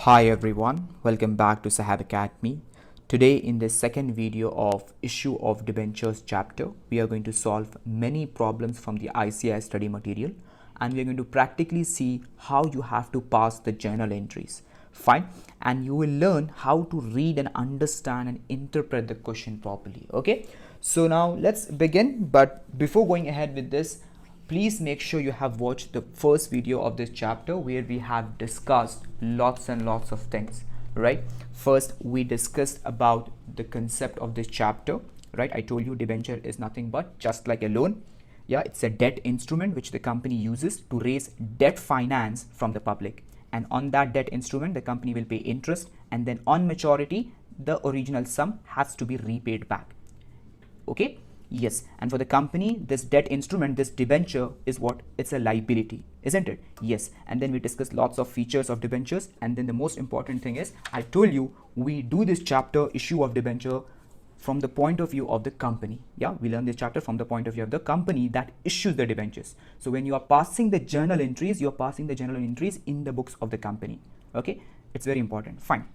Hi everyone, welcome back to Saheb Academy. Today in this second video of Issue of Debentures chapter, we are going to solve many problems from the ICAI study material and we are going to practically see how you have to pass the journal entries. Fine, and you will learn how to read and understand and interpret the question properly. Okay, so now let's begin, but before going ahead with this, please make sure you have watched the first video of this chapter where we have discussed lots and lots of things, right? First, we discussed about the concept of this chapter, right? I told you debenture is nothing but just like a loan. Yeah, it's a debt instrument which the company uses to raise debt finance from the public. And on that debt instrument, the company will pay interest, and then on maturity, the original sum has to be repaid back. Okay. Yes, and for the company, this debt instrument, this debenture is what? It's a liability, isn't it? Yes, and then we discussed lots of features of debentures, and then the most important thing is, I told you, we do this chapter, issue of debenture, from the point of view of the company. Yeah, we learn this chapter from the point of view of the company that issues the debentures. So when you are passing the journal entries, you're passing the journal entries in the books of the company. Okay, it's very important. Fine.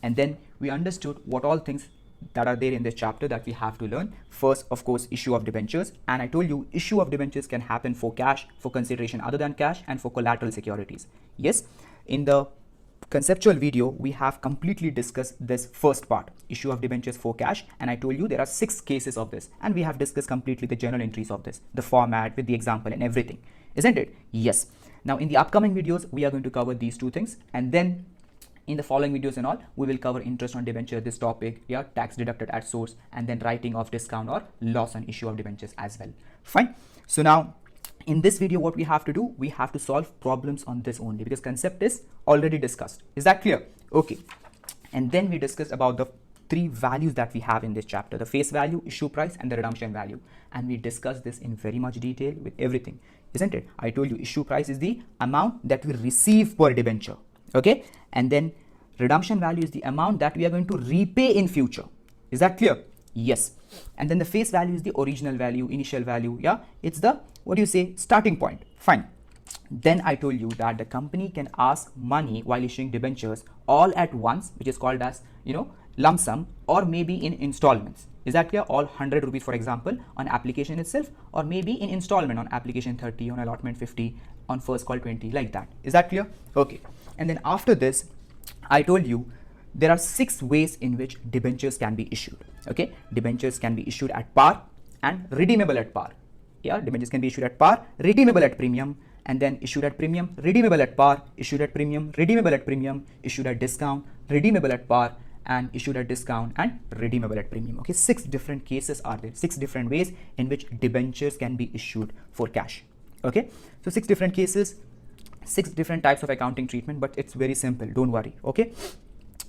And then we understood what all things that are there in this chapter that we have to learn. First, of course, issue of debentures, and I told you issue of debentures can happen for cash, for consideration other than cash, and for collateral securities. Yes, in the conceptual video we have completely discussed this first part, issue of debentures for cash, and I told you there are 6 cases of this, and we have discussed completely the journal entries of this, the format with the example and everything, isn't it? Yes. Now in the upcoming videos we are going to cover these 2 things, and then in the following videos and all, we will cover interest on debenture, this topic, yeah, tax deducted at source, and then writing of discount or loss on issue of debentures as well. Fine. So now in this video, what we have to do, we have to solve problems on this only, because concept is already discussed. Is that clear? Okay. And then we discussed about the 3 values that we have in this chapter, the face value, issue price, and the redemption value. And we discussed this in very much detail with everything, isn't it? I told you issue price is the amount that we receive per debenture. Okay, and then redemption value is the amount that we are going to repay in future. Is that clear? Yes. And then the face value is the original value, initial value. Yeah, it's the, what do you say, starting point. Fine. Then I told you that the company can ask money while issuing debentures all at once, which is called as, lump sum, or maybe in installments. Is that clear? All 100 rupees, for example, on application itself, or maybe in installment on application 30, on allotment 50, on first call 20, like that. Is that clear? Okay. And then after this, I told you there are 6 ways in which debentures can be issued. Okay, debentures can be issued at par and redeemable at par. Yeah, debentures can be issued at par, redeemable at premium, and then issued at premium, redeemable at par, issued at premium, redeemable at premium, issued at discount, redeemable at par, and issued at discount and redeemable at premium. Okay, 6 different cases are there, 6 different ways in which debentures can be issued for cash. Okay, so 6 different cases, 6 different types of accounting treatment, but it's very simple, don't worry. Okay,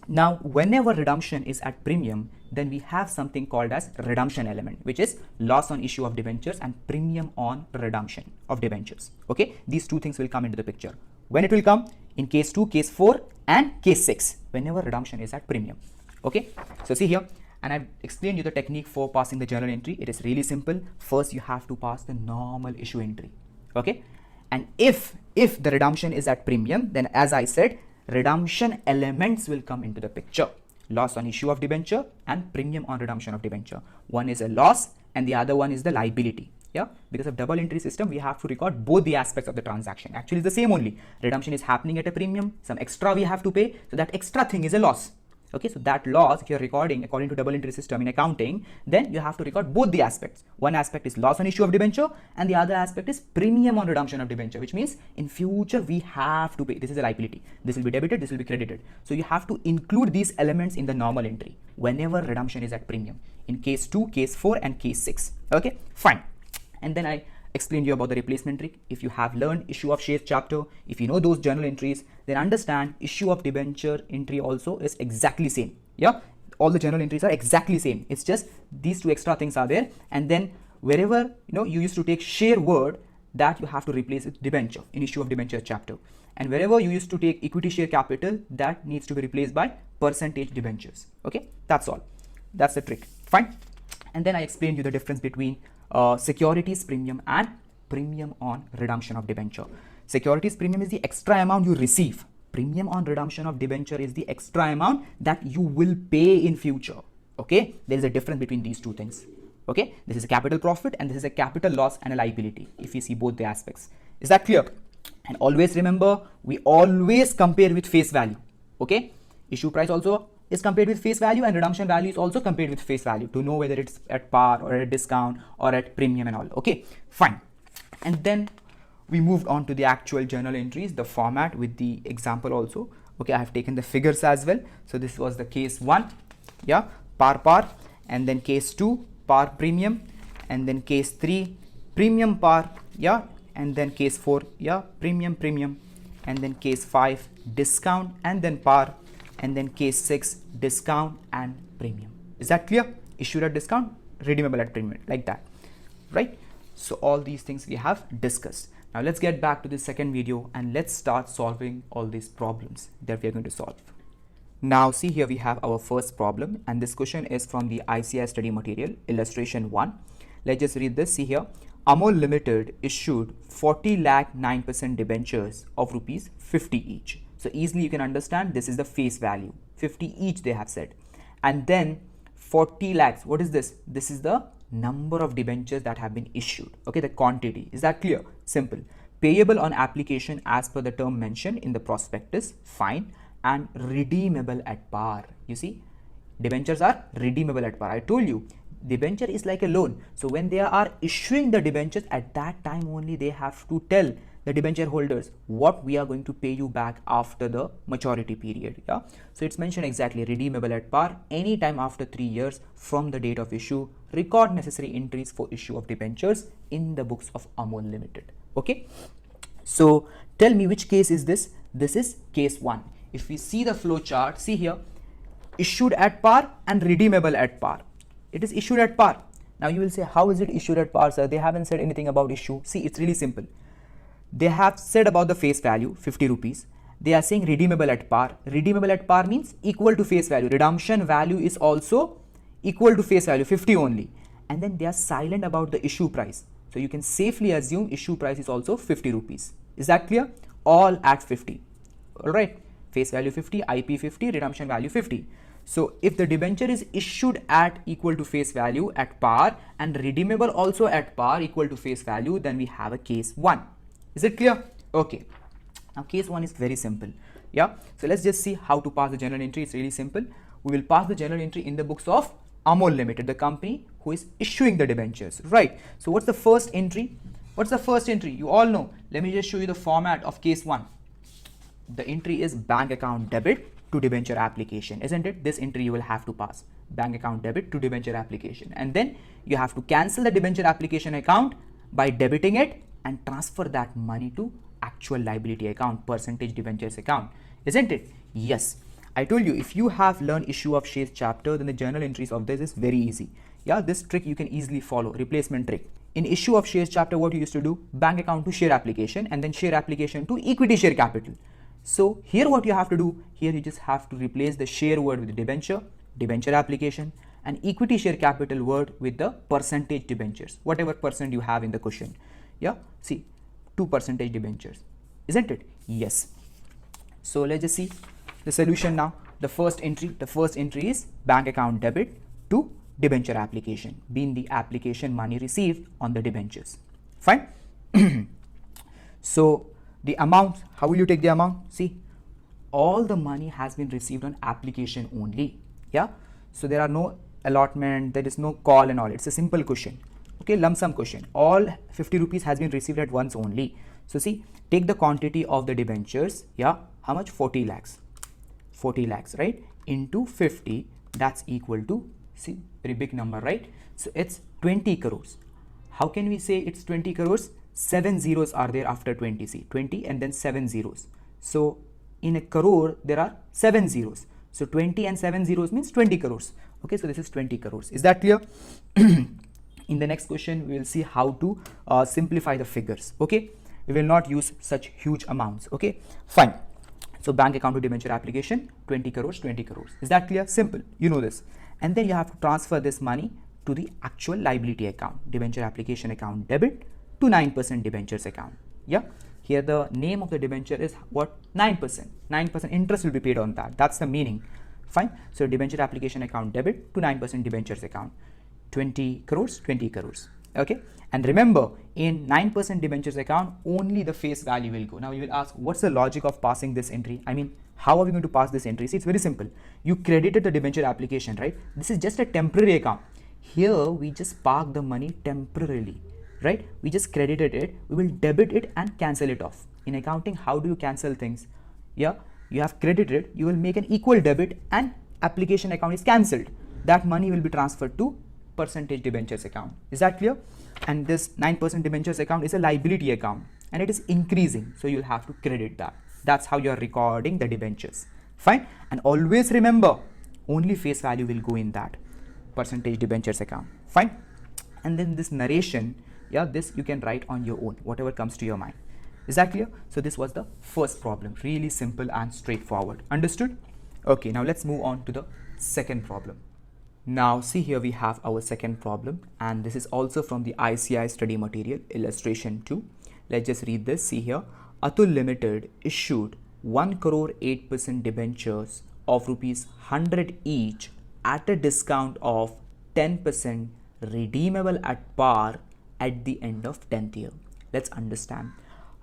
now whenever redemption is at premium, then we have something called as redemption element, which is loss on issue of debentures and premium on redemption of debentures. Okay, these 2 things will come into the picture. When it will come? In case 2, case 4, and case 6, whenever redemption is at premium. Okay, so see here, and I've explained you the technique for passing the journal entry. It is really simple. First, you have to pass the normal issue entry. Okay, and if the redemption is at premium, then as I said, redemption elements will come into the picture. Loss on issue of debenture and premium on redemption of debenture. One is a loss and the other one is the liability. Yeah, because of double entry system, we have to record both the aspects of the transaction. Actually, it's the same only. Redemption is happening at a premium, some extra we have to pay, so that extra thing is a loss. Okay, so that loss, if you're recording according to double entry system in accounting, then you have to record both the aspects. One aspect is loss on issue of debenture and the other aspect is premium on redemption of debenture, which means in future we have to pay. This is a liability. This will be debited, this will be credited. So you have to include these elements in the normal entry whenever redemption is at premium. In case 2, case 4, and case 6. Okay, fine. And then I explained you about the replacement trick. If you have learned issue of shares chapter, if you know those journal entries, then understand issue of debenture entry also is exactly same. Yeah, all the journal entries are exactly same. It's just these 2 extra things are there, and then wherever you used to take share word, that you have to replace with debenture in issue of debenture chapter, and wherever you used to take equity share capital, that needs to be replaced by percentage debentures. Okay, that's all. That's the trick. Fine. And then I explained you the difference between securities premium and premium on redemption of debenture. Securities premium is the extra amount you receive Premium on redemption of debenture is the extra amount that you will pay in future. Okay, there is a difference between these two things. Okay, this is a capital profit and this is a capital loss and a liability, if you see both the aspects. Is that clear? And always remember, we always compare with face value. Okay, issue price also is compared with face value and redemption value is also compared with face value to know whether it's at par or at a discount or at premium and all. Okay, fine. And then we moved on to the actual journal entries, the format with the example also. Okay, I have taken the figures as well. So this was the case 1, yeah, par, and then case 2, par premium, and then case 3, premium par, yeah, and then case 4, yeah, premium, and then case 5, discount, and then par, and then case 6, discount and premium. Is that clear? Issued at discount, redeemable at premium, like that, right? So all these things we have discussed. Now let's get back to the second video and let's start solving all these problems that we are going to solve. Now see, here we have our first problem, and this question is from the ICAI Study Material, Illustration 1. Let's just read this. See here, Amol Ltd issued 40 lakh 9% debentures of rupees 50 each. So easily you can understand this is the face value, 50 each they have said. And then 40 lakhs, what is this? This is the number of debentures that have been issued. Okay, the quantity. Is that clear? Simple. Payable on application as per the term mentioned in the prospectus, fine, and redeemable at par. You see, debentures are redeemable at par. I told you, debenture is like a loan. So when they are issuing the debentures, at that time only they have to tell the debenture holders what we are going to pay you back after the maturity period. Yeah, so it's mentioned exactly, redeemable at par anytime after 3 years from the date of issue. Record necessary entries for issue of debentures in the books of Amol Ltd. Okay, so tell me which case is this? This is case 1. If we see the flow chart, see here, issued at par and redeemable at par. It is issued at par. Now you will say, how is it issued at par, sir? They haven't said anything about issue. See, it's really simple. They have said about the face value 50 rupees. They are saying redeemable at par. Redeemable at par means equal to face value. Redemption value is also equal to face value, 50 only. And then they are silent about the issue price. So you can safely assume issue price is also 50 rupees. Is that clear? All at 50. All right. Face value 50, IP 50, redemption value 50. So if the debenture is issued at equal to face value at par and redeemable also at par equal to face value, then we have a case 1. Is it clear? Okay. Now case 1 is very simple. Yeah. So let's just see how to pass the journal entry. It's really simple. We will pass the journal entry in the books of Amol Ltd, the company who is issuing the debentures. Right. So what's the first entry? What's the first entry? You all know. Let me just show you the format of case 1. The entry is bank account debit to debenture application, isn't it? This entry you will have to pass. Bank account debit to debenture application. And then you have to cancel the debenture application account by debiting it and transfer that money to actual liability account, percentage debentures account, isn't it? Yes. I told you, if you have learned issue of shares chapter, then the journal entries of this is very easy. Yeah, this trick you can easily follow, replacement trick. In issue of shares chapter, what you used to do, bank account to share application and then share application to equity share capital. So here what you have to do, here you just have to replace the share word with the debenture, debenture application, and equity share capital word with the percentage debentures, whatever percent you have in the question. Yeah, see, 2% debentures, isn't it? Yes. So let's just see the solution now. The first entry is bank account debit to debenture application, being the application money received on the debentures. Fine. So the amount, how will you take the amount? See, all the money has been received on application only. Yeah. So there are no allotment, there is no call and all. It's a simple question. Okay, lump sum question. All 50 rupees has been received at once only. So see, take the quantity of the debentures. Yeah. How much? 40 lakhs. 40 lakhs, right? Into 50, that's equal to, see, very big number, right? So it's 20 crores. How can we say it's 20 crores? 7 zeros are there after 20. See, 20 and then 7 zeros. So in a crore, there are 7 zeros. So 20 and 7 zeros means 20 crores. Okay, so this is 20 crores. Is that clear? In the next question, we will see how to simplify the figures. Okay, we will not use such huge amounts. Okay, fine. So bank account to debenture application, 20 crores, 20 crores. Is that clear? Simple. You know this. And then you have to transfer this money to the actual liability account, debenture application account debit to 9% debentures account. Yeah. Here the name of the debenture is what? 9%. 9% interest will be paid on that. That's the meaning. Fine. So debenture application account debit to 9% debentures account. 20 crores, 20 crores. Okay. And remember, in 9% debentures account, only the face value will go. Now you will ask, what's the logic of passing this entry? I mean, how are we going to pass this entry? See, it's very simple. You credited the debenture application, right? This is just a temporary account. Here we just park the money temporarily, right? We just credited it. We will debit it and cancel it off. In accounting, how do you cancel things? Yeah, you have credited, you will make an equal debit and application account is cancelled. That money will be transferred to percentage debentures account. Is that clear? And this 9% debentures account is a liability account and it is increasing. So you'll have to credit that. That's how you're recording the debentures. Fine. And always remember, only face value will go in that percentage debentures account. Fine. And then this narration, yeah, this you can write on your own, whatever comes to your mind. Is that clear? So this was the first problem. Really simple and straightforward. Understood? Okay, now let's move on to the second problem. Now see, here we have our second problem, and this is also from the ICAI Study Material, Illustration 2. Let's just read this. See here, Atul Ltd issued 1 crore 8% debentures of rupees 100 each at a discount of 10% redeemable at par at the end of 10th year. Let's understand.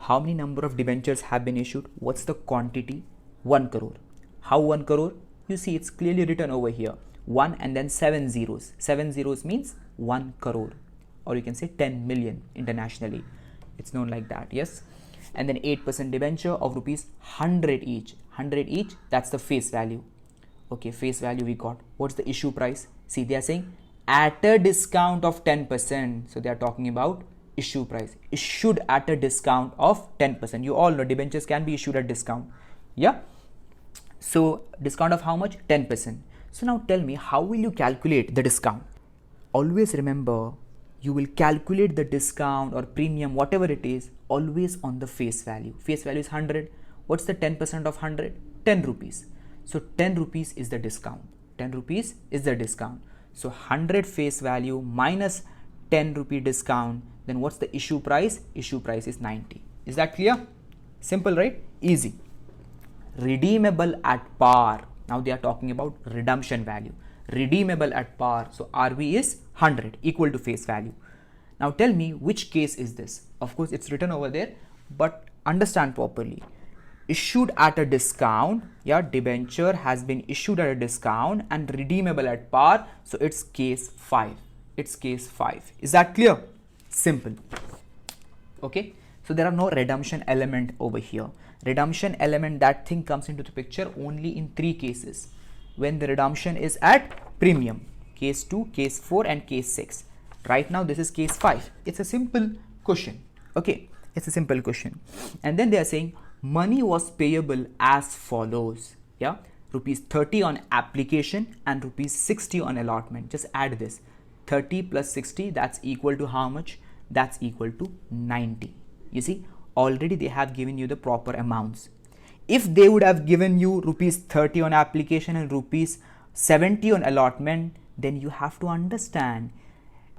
How many number of debentures have been issued? What's the quantity? 1 crore. How 1 crore? You see, it's clearly written over here. 1 and then 7 zeros. 7 zeros means 1 crore, or you can say 10 million internationally. It's known like that, yes. And then 8% debenture of rupees 100 each. 100 each, that's the face value. Okay, face value we got. What's the issue price? See, they are saying at a discount of 10%. So they are talking about issue price. Issued at a discount of 10%. You all know debentures can be issued at discount. Yeah. So discount of how much? 10%. So now tell me, how will you calculate the discount? Always remember, you will calculate the discount or premium, whatever it is, always on the face value. Face value is 100. What's the 10% of 100? 10 rupees. So 10 rupees is the discount. 10 rupees is the discount. So 100 face value minus 10 rupee discount. Then what's the issue price? Issue price is 90. Is that clear? Simple, right? Easy. Redeemable at par. Now they are talking about redemption value. Redeemable at par. So RV is 100, equal to face value. Now tell me, which case is this? Of course, it's written over there, but understand properly. Issued at a discount. Yeah, debenture has been issued at a discount and redeemable at par. So it's case 5. It's case 5. Is that clear? Simple. Okay. So there are no redemption element over here. Redemption element, that thing comes into the picture only in 3 cases. When the redemption is at premium. Case 2, case 4 and case 6. Right now this is case 5. It's a simple question. Okay. It's a simple question. And then they are saying money was payable as follows. Yeah. Rupees 30 on application and rupees 60 on allotment. Just add this. 30 plus 60, that's equal to how much? That's equal to 90. You see, already they have given you the proper amounts. If they would have given you rupees 30 on application and rupees 70 on allotment, then you have to understand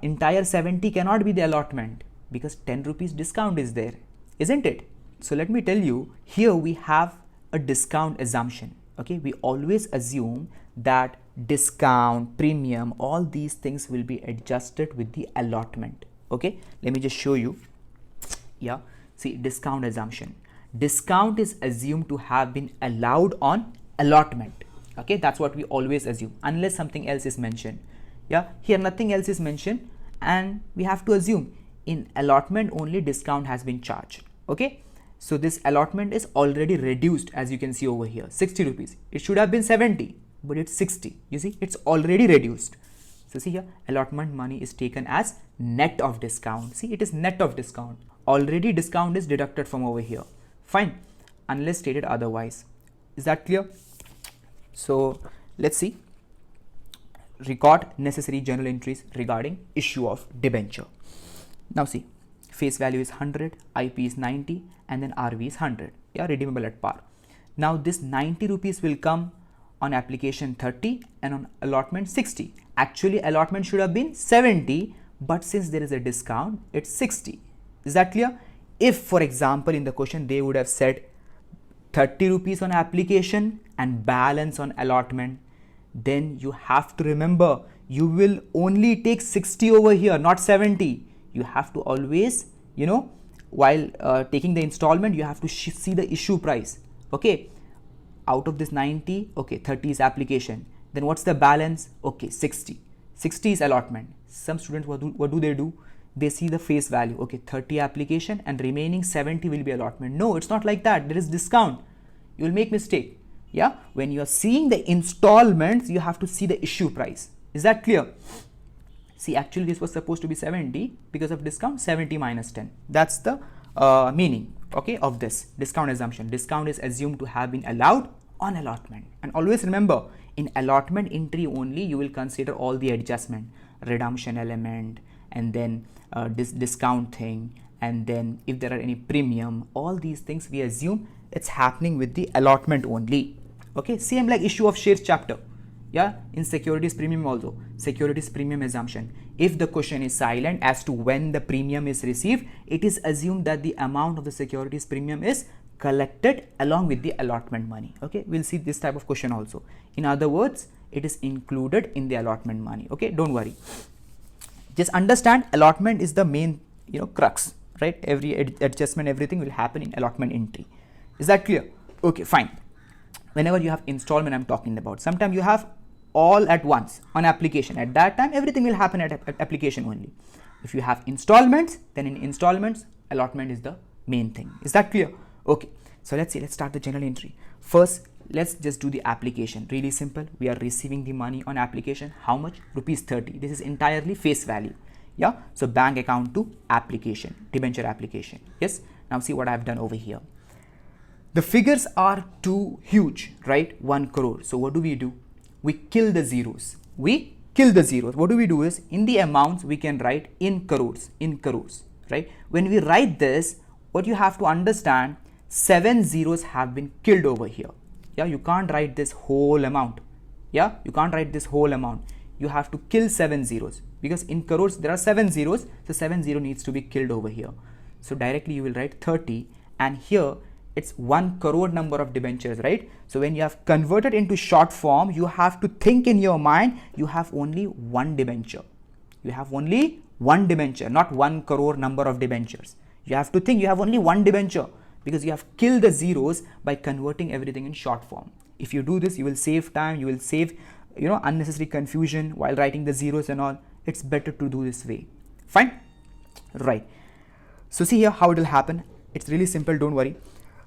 entire 70 cannot be the allotment because 10 rupees discount is there, isn't it? So let me tell you, here we have a discount assumption. Okay, we always assume that discount, premium, all these things will be adjusted with the allotment. Okay, let me just show you. Yeah, see, discount assumption. Discount is assumed to have been allowed on allotment. Okay, that's what we always assume unless something else is mentioned. Yeah, here nothing else is mentioned and we have to assume in allotment only discount has been charged. Okay, so this allotment is already reduced, as you can see over here, 60 rupees. It should have been 70, but it's 60. You see, it's already reduced. So see here, allotment money is taken as net of discount. See, it is net of discount. Already discount is deducted from over here. Fine, unless stated otherwise. Is that clear? So let's see. Record necessary journal entries regarding issue of debenture. Now see, face value is 100, IP is 90, and then RV is 100. Yeah, redeemable at par. Now this 90 rupees will come on application 30 and on allotment 60. Actually, allotment should have been 70, but since there is a discount, it's 60. Is that clear? if for example in the question they would have said 30 rupees on application and balance on allotment, then you have to remember you will only take 60 over here, not 70. You have to always, you know, while taking the installment, you have to see the issue price. Okay, out of this 90, okay, 30 is application. Then what's the balance? Okay, 60. 60 is allotment. Some students, what do? They see the face value. Okay, 30 application and remaining 70 will be allotment. No, it's not like that. There is discount. You will make mistake. Yeah, when you are seeing the installments, you have to see the issue price. Is that clear? See, actually this was supposed to be 70 because of discount. 70 minus 10. That's the meaning, okay, of this discount assumption. Discount is assumed to have been allowed on allotment. And always remember, in allotment entry only, you will consider all the adjustment, redemption element, and then this discount thing, and then if there are any premium, all these things we assume it's happening with the allotment only. Okay, same like issue of shares chapter. Yeah, in securities premium also, securities premium assumption. If the question is silent as to when the premium is received, it is assumed that the amount of the securities premium is collected along with the allotment money. Okay, we'll see this type of question also. In other words, it is included in the allotment money. Okay, don't worry. Just understand allotment is the main, you know, crux, right? Every adjustment, everything will happen in allotment entry. Is that clear? Okay, fine. Whenever you have installment, I'm talking about, sometimes you have all at once on application. At that time, everything will happen at application only. If you have installments, then in installments, allotment is the main thing. Is that clear? Okay, so let's start the general entry. First, let's just do the application. Really simple. We are receiving the money on application. How much? Rupees 30. This is entirely face value. Yeah, so bank account to application, debenture application. Yes, now see what I've done over here. The figures are too huge, right? 1 crore. So what do? We kill the zeros. We kill the zeros. What do is, in the amounts we can write in crores, right? When we write this, what you have to understand, 7 zeros have been killed over here. Yeah, you can't write this whole amount. Yeah, you can't write this whole amount. You have to kill 7 zeros because in crores there are 7 zeros. So 7 zero needs to be killed over here. So directly you will write 30, and here it's 1 crore number of debentures, right? So when you have converted into short form, you have to think in your mind, you have only one debenture. You have only one debenture, not 1 crore number of debentures. You have to think you have only one debenture because you have killed the zeros by converting everything in short form. If you do this, you will save time, you will save, you know, unnecessary confusion while writing the zeros and all. It's better to do this way. Fine? Right. So see here how it will happen. It's really simple, don't worry.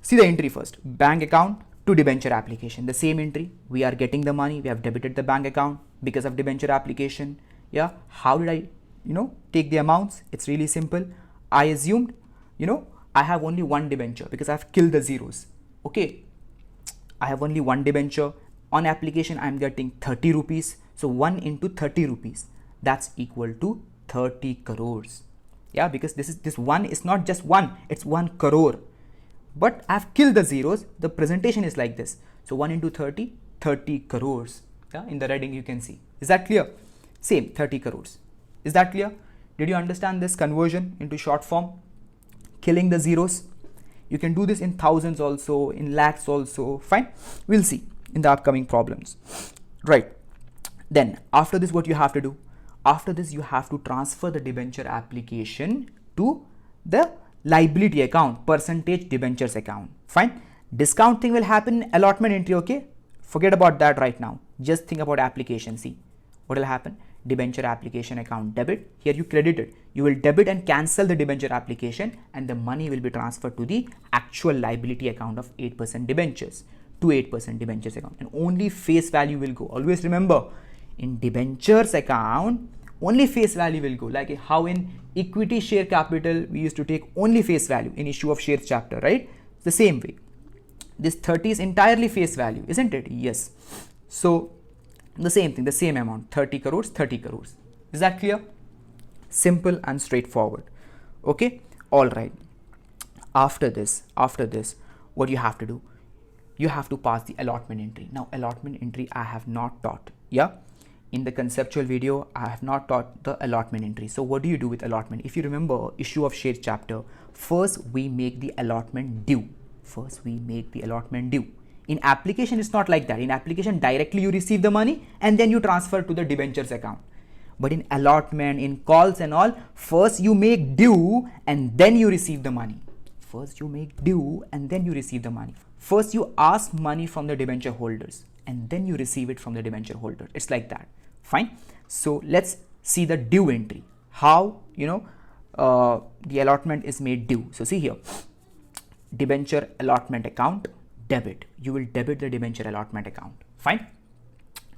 See the entry first, bank account to debenture application. The same entry, we are getting the money, we have debited the bank account because of debenture application. Yeah, how did I, you know, take the amounts? It's really simple. I assumed, you know, I have only one debenture because I have killed the zeros. Okay, I have only one debenture. On application, I'm getting 30 rupees. So 1 into 30 rupees, that's equal to 30 crores. Yeah, because this one is not just one, it's 1 crore. But I've killed the zeros. The presentation is like this. So 1 into 30, 30 crores. Yeah, in the reading you can see. Is that clear? Same, 30 crores. Is that clear? Did you understand this conversion into short form? Killing the zeros. You can do this in thousands also, in lakhs also. Fine. We'll see in the upcoming problems. Right. Then after this, what you have to do? After this, you have to transfer the debenture application to the liability account, percentage debentures account. Fine. Discount thing will happen in allotment entry. Okay, forget about that right now. Just think about application. See what will happen. Debenture application account debit. Here you credit it. You will debit and cancel the debenture application, and the money will be transferred to the actual liability account of 8% debentures to 8% debentures account, and only face value will go. Always remember, in debentures account only face value will go, like how in equity share capital we used to take only face value in issue of shares chapter, right? The same way, this 30 is entirely face value, isn't it? Yes. So the same thing, the same amount, 30 crores, 30 crores. Is that clear? Simple and straightforward. Okay, all right. After this, what you have to do? You have to pass the allotment entry. Now allotment entry I have not taught. Yeah, in the conceptual video, I have not taught the allotment entry. So what do you do with allotment? If you remember issue of shares chapter, first we make the allotment due. In application, it's not like that. In application, directly you receive the money and then you transfer to the debentures account. But in allotment, in calls and all, first you make due and then you receive the money. First you ask money from the debenture holders and then you receive it from the debenture holder. It's like that. Fine. So let's see the due entry. How, the allotment is made due. So see here, debenture allotment account, debit. You will debit the debenture allotment account. Fine.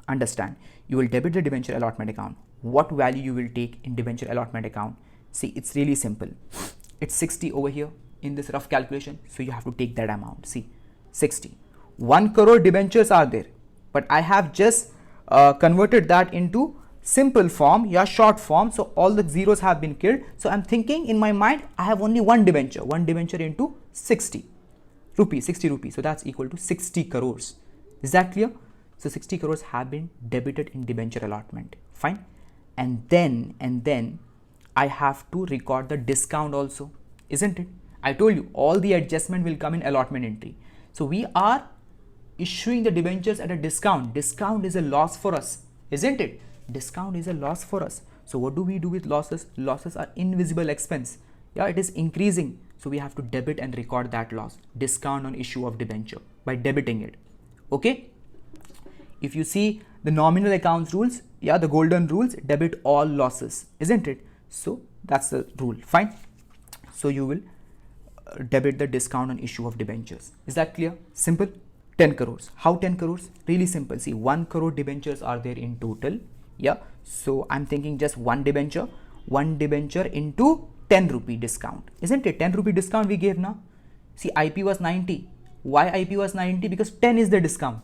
Understand. You will debit the debenture allotment account. What value you will take in debenture allotment account? See, it's really simple. It's 60 over here in this rough calculation. So you have to take that amount. See, 60. 1 crore debentures are there, but I have just converted that into simple form, short form. So all the zeros have been killed. So I'm thinking in my mind, I have only one debenture into 60 rupees. So that's equal to 60 crores. Is that clear? So 60 crores have been debited in debenture allotment. Fine. And then I have to record the discount also, isn't it? I told you all the adjustment will come in allotment entry. So we are issuing the debentures at a discount. Discount is a loss for us, isn't it? Discount is a loss for us. So what do we do with losses? Losses are invisible expense. It is increasing. So we have to debit and record that loss. Discount on issue of debenture by debiting it. Okay. If you see the nominal accounts rules, the golden rules, debit all losses, isn't it? So that's the rule. Fine. So you will debit the discount on issue of debentures. Is that clear? Simple. 10 crores. How 10 crores? Really simple. See, 1 crore debentures are there in total. So I'm thinking just one debenture into 10 rupee discount, isn't it? 10 rupee discount we gave now. See, IP was 90. Why IP was 90? Because 10 is the discount,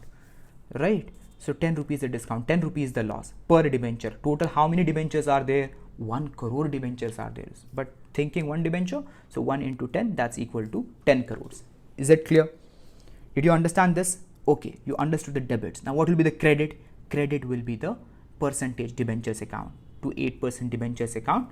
right? So 10 rupees the discount, 10 rupees the loss per debenture. Total how many debentures are there? 1 crore debentures are there. But thinking one debenture, so 1 into 10, that's equal to 10 crores. Is it clear? Did you understand this? Okay, you understood the debits. Now what will be the credit? Credit will be the percentage debentures account. To 8% debentures account,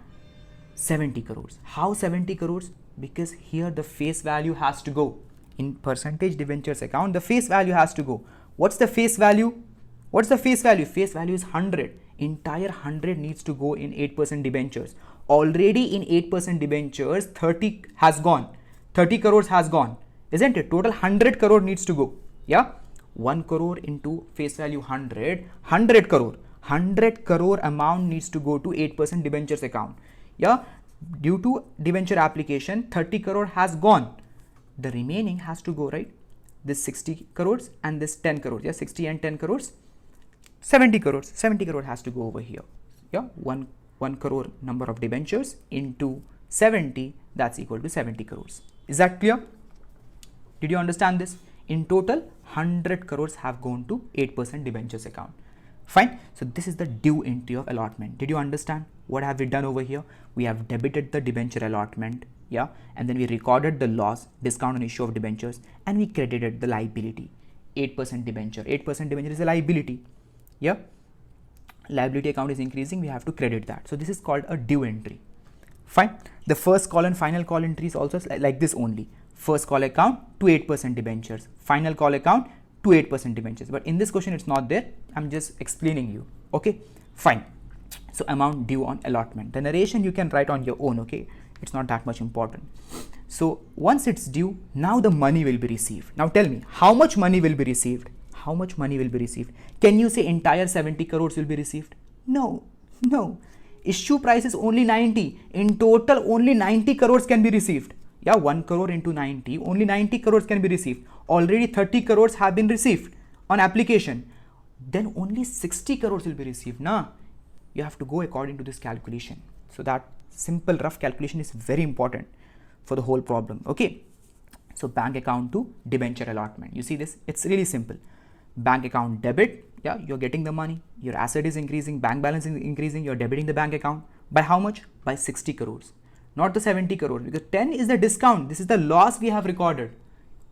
70 crores. How 70 crores? Because here the face value has to go. In percentage debentures account, the face value has to go. What's the face value? Face value is 100. Entire 100 needs to go in 8% debentures. Already in 8% debentures, 30 has gone. 30 crores has gone. Isn't it? Total 100 crore needs to go. 1 crore into face value 100 crore. 100 crore amount needs to go to 8% debentures account. Due to debenture application, 30 crore has gone. The remaining has to go, right? This 60 crores and this 10 crores. 60 and 10 crores. 70 crores. 70 crore has to go over here. 1 crore number of debentures into 70, that's equal to 70 crores. Is that clear? Did you understand this? In total, 100 crores have gone to 8% debentures account. Fine. So this is the due entry of allotment. Did you understand? What have we done over here? We have debited the debenture allotment, and then we recorded the loss, discount on issue of debentures, and we credited the liability. 8% debenture. 8% debenture is a liability. Liability account is increasing, we have to credit that. So this is called a due entry. Fine. The first call and final call entry is also like this only. First call account to 8% debentures. Final call account to 8% debentures. But in this question, it's not there. I'm just explaining you. Okay. Fine. So amount due on allotment. The narration you can write on your own. Okay. It's not that much important. So once it's due, now the money will be received. Now tell me, how much money will be received? How much money will be received? Can you say entire 70 crores will be received? No. Issue price is only 90. In total, only 90 crores can be received. 1 crore into 90, only 90 crores can be received. Already 30 crores have been received on application. Then only 60 crores will be received. You have to go according to this calculation. So that simple rough calculation is very important for the whole problem. Okay. So bank account to debenture allotment. You see this? It's really simple. Bank account debit. You're getting the money. Your asset is increasing. Bank balance is increasing. You're debiting the bank account. By how much? By 60 crores. Not the 70 crores, because 10 is the discount. This is the loss we have recorded.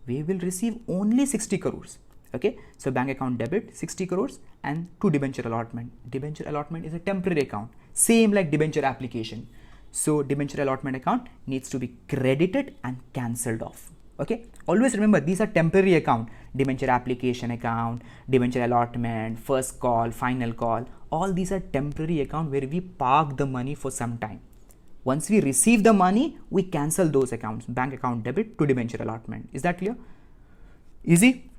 We will receive only 60 crores. Okay, so bank account debit 60 crores and to debenture allotment. Debenture allotment is a temporary account, same like debenture application. So debenture allotment account needs to be credited and cancelled off. Okay, always remember these are temporary account. Debenture application account, debenture allotment, first call, final call, all these are temporary account where we park the money for some time. Once we receive the money, we cancel those accounts. Bank account debit to debenture allotment. Is that clear? Easy?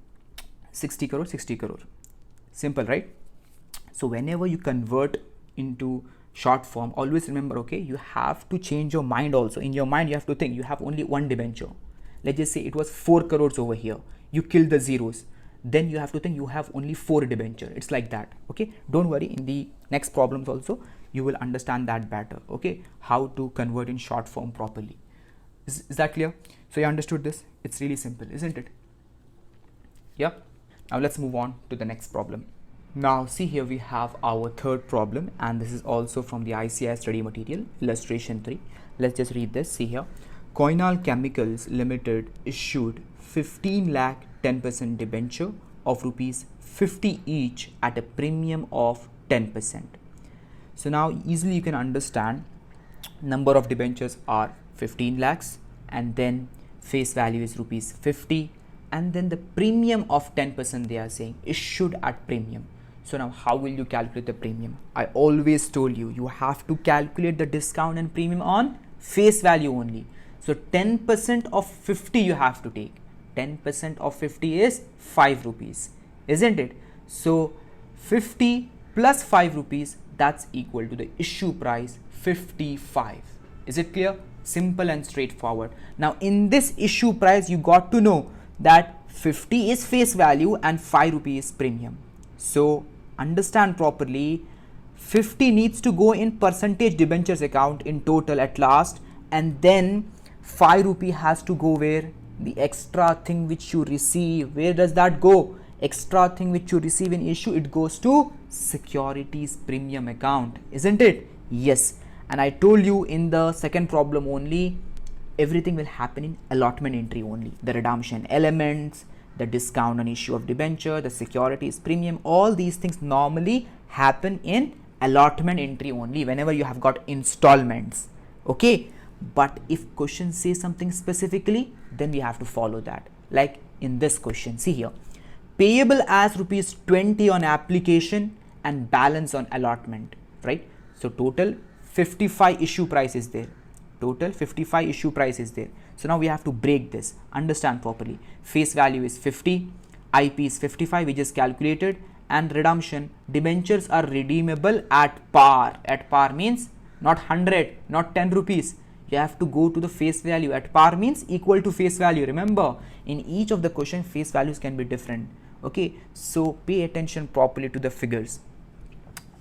60 crore, 60 crore. Simple, right? So whenever you convert into short form, always remember, okay, you have to change your mind also. In your mind, you have to think you have only one debenture. Let's just say it was 4 crores over here. You kill the zeros. Then you have to think you have only 4 debenture. It's like that. Okay, don't worry. In the next problems also, you will understand that better. Okay, how to convert in short form properly. Is that clear? So you understood this? It's really simple, isn't it? Yeah. Now let's move on to the next problem. Now see here we have our third problem, and this is also from the ICAI Study Material, Illustration 3. Let's just read this. See here. Koinal Chemicals Limited issued 15 lakh 10% debenture of rupees 50 each at a premium of 10%. So now easily you can understand number of debentures are 15 lakhs and then face value is rupees 50 and then the premium of 10% they are saying issued at premium. So now how will you calculate the premium? I always told you, you have to calculate the discount and premium on face value only. So 10% of 50 you have to take. 10% of 50 is 5 rupees, isn't it? So 50 plus 5 rupees, that's equal to the issue price 55. Is it clear? Simple and straightforward. Now in this issue price, you got to know that 50 is face value and 5 rupees premium. So understand properly, 50 needs to go in percentage debentures account in total at last, and then 5 rupee has to go where? The extra thing which you receive. Where does that go? Extra thing which you receive in issue, it goes to securities premium account, isn't it? Yes. And I told you in the second problem only, everything will happen in allotment entry only. The redemption elements, the discount on issue of debenture, the securities premium, all these things normally happen in allotment entry only whenever you have got installments. Okay. But if question says something specifically, then we have to follow that. Like in this question, see here, payable as rupees 20 on application and balance on allotment, right? So total 55 issue price is there. Total 55 issue price is there. So now we have to break this. Understand properly. Face value is 50, IP is 55, which is calculated, and redemption, debentures are redeemable at par. At par means not 100, not 10 rupees. You have to go to the face value. At par means equal to face value. Remember, in each of the question, face values can be different. Okay, so pay attention properly to the figures.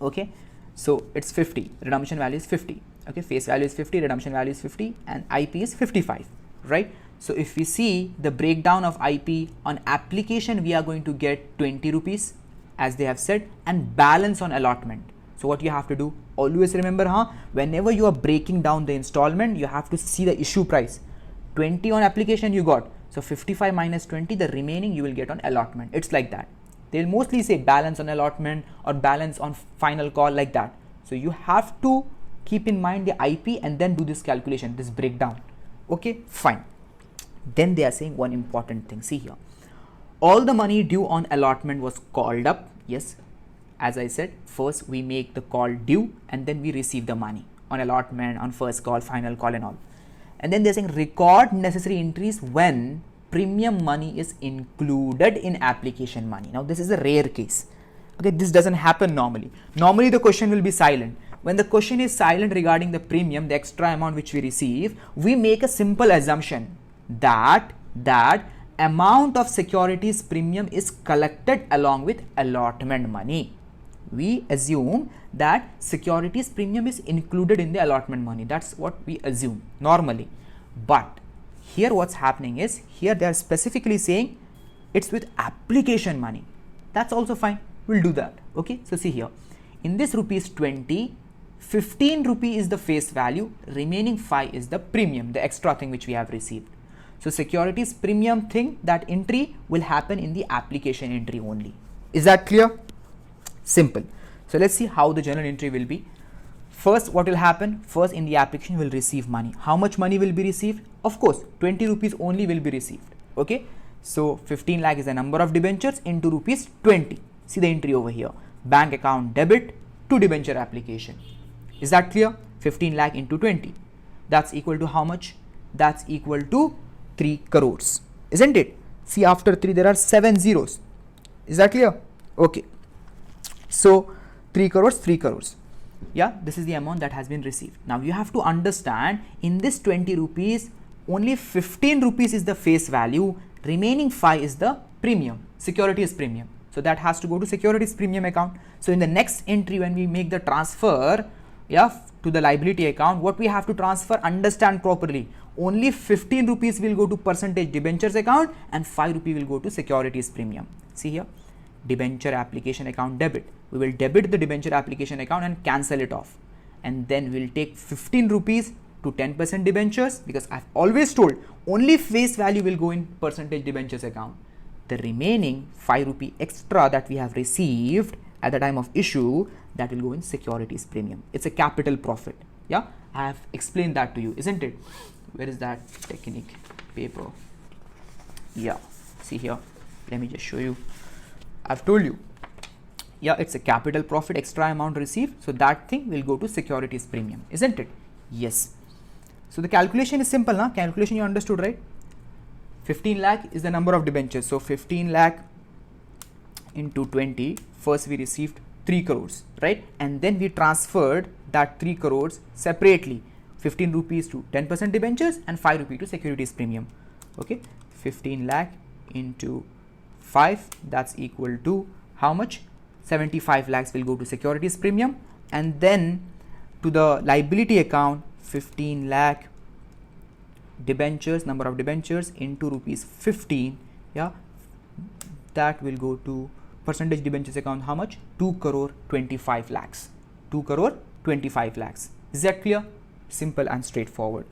Okay, so it's 50, redemption value is 50. Okay, face value is 50, redemption value is 50, and IP is 55, right? So if we see the breakdown of IP on application, we are going to get 20 rupees as they have said, and balance on allotment. So what you have to do, always remember, whenever you are breaking down the installment, you have to see the issue price. 20 on application you got, so 55 minus 20, the remaining you will get on allotment. It's like that. They'll mostly say balance on allotment or balance on final call, like that. So you have to keep in mind the IP and then do this calculation, this breakdown. Okay, fine. Then they are saying one important thing. See here, all the money due on allotment was called up. Yes, as I said, first we make the call due and then we receive the money on allotment, on first call, final call and all. And then they're saying record necessary entries when premium money is included in application money. Now this is a rare case. Okay, this doesn't happen normally. Normally the question will be silent. When the question is silent regarding the premium, the extra amount which we receive, we make a simple assumption that amount of securities premium is collected along with allotment money. We assume that securities premium is included in the allotment money. That's what we assume normally. But here what's happening is, here they are specifically saying it's with application money. That's also fine. We'll do that. Okay. So see here, in this rupees 20, 15 rupee is the face value, remaining 5 is the premium, the extra thing which we have received. So securities premium thing, that entry will happen in the application entry only. Is that clear? Simple. So let's see how the journal entry will be. First, what will happen? First, in the application will receive money. How much money will be received? Of course, 20 rupees only will be received. Okay. So 15 lakh is the number of debentures into rupees 20. See the entry over here. Bank account debit to debenture application. Is that clear? 15 lakh into 20. That's equal to how much? That's equal to 3 crores. Isn't it? See, after 3 there are 7 zeros. Is that clear? Okay. So 3 crores, 3 crores. Yeah, this is the amount that has been received. Now you have to understand, in this 20 rupees, only 15 rupees is the face value, remaining 5 is the premium, securities premium. So that has to go to securities premium account. So in the next entry, when we make the transfer, yeah, to the liability account, what we have to transfer, understand properly. Only 15 rupees will go to percentage debentures account and 5 rupee will go to securities premium. See here, debenture application account debit. We will debit the debenture application account and cancel it off. And then we'll take 15 rupees to 10% debentures, because I've always told only face value will go in percentage debentures account. The remaining 5 rupee extra that we have received at the time of issue, that will go in securities premium. It's a capital profit. Yeah, I have explained that to you, isn't it? Where is that technique paper? Yeah, see here, let me just show you. I've told you, yeah, it's a capital profit, extra amount received, so that thing will go to securities premium, isn't it? Yes. So the calculation is simple, na? Calculation you understood, right? 15 lakh is the number of debentures, so 15 lakh into 20, first we received 3 crores, right? And then we transferred that 3 crores separately, 15 rupees to 10% debentures and 5 rupee to securities premium. Okay, 15 lakh into 5, that's equal to how much? 75 lakhs will go to securities premium, and then to the liability account, 15 lakh debentures, number of debentures into rupees 15, yeah, that will go to percentage debentures account. How much? 2 crore 25 lakhs. 2 crore 25 lakhs. Is that clear? Simple and straightforward.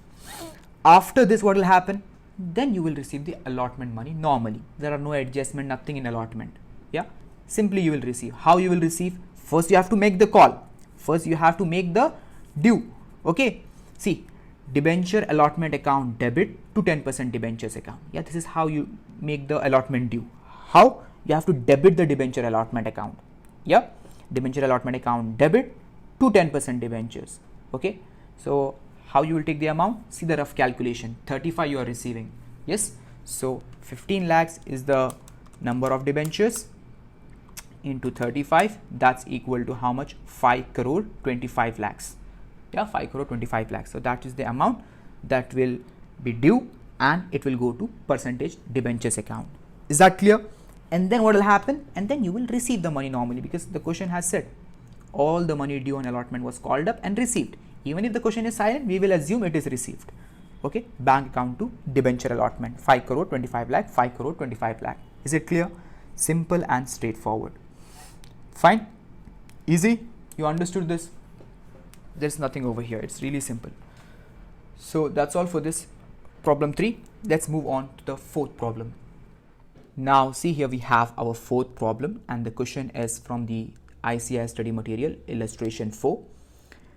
After this, what will happen? Then you will receive the allotment money normally. There are no adjustment, nothing in allotment. Yeah, simply you will receive. How you will receive? First you have to make the call. First you have to make the due. Okay, see, debenture allotment account debit to 10% debentures account. Yeah, this is how you make the allotment due. How? You have to debit the debenture allotment account. Yeah, debenture allotment account debit to 10% debentures. Okay, so how you will take the amount? See the rough calculation. 35 you are receiving. Yes, so 15 lakhs is the number of debentures into 35, that's equal to how much? 5 crore 25 lakhs. Yeah, 5 crore 25 lakhs. So that is the amount that will be due, and it will go to percentage debentures account. Is that clear? And then what will happen? And then you will receive the money normally, because the question has said all the money due on allotment was called up and received. Even if the question is silent, we will assume it is received. Okay, bank account to debenture allotment, 5 crore 25 lakh, 5 crore 25 lakh. Is it clear? Simple and straightforward. Fine, easy. You understood this? There's nothing over here. It's really simple. So that's all for this problem 3. Let's move on to the fourth problem. Now see here, we have our fourth problem, and the question is from the ICAI Study Material Illustration 4.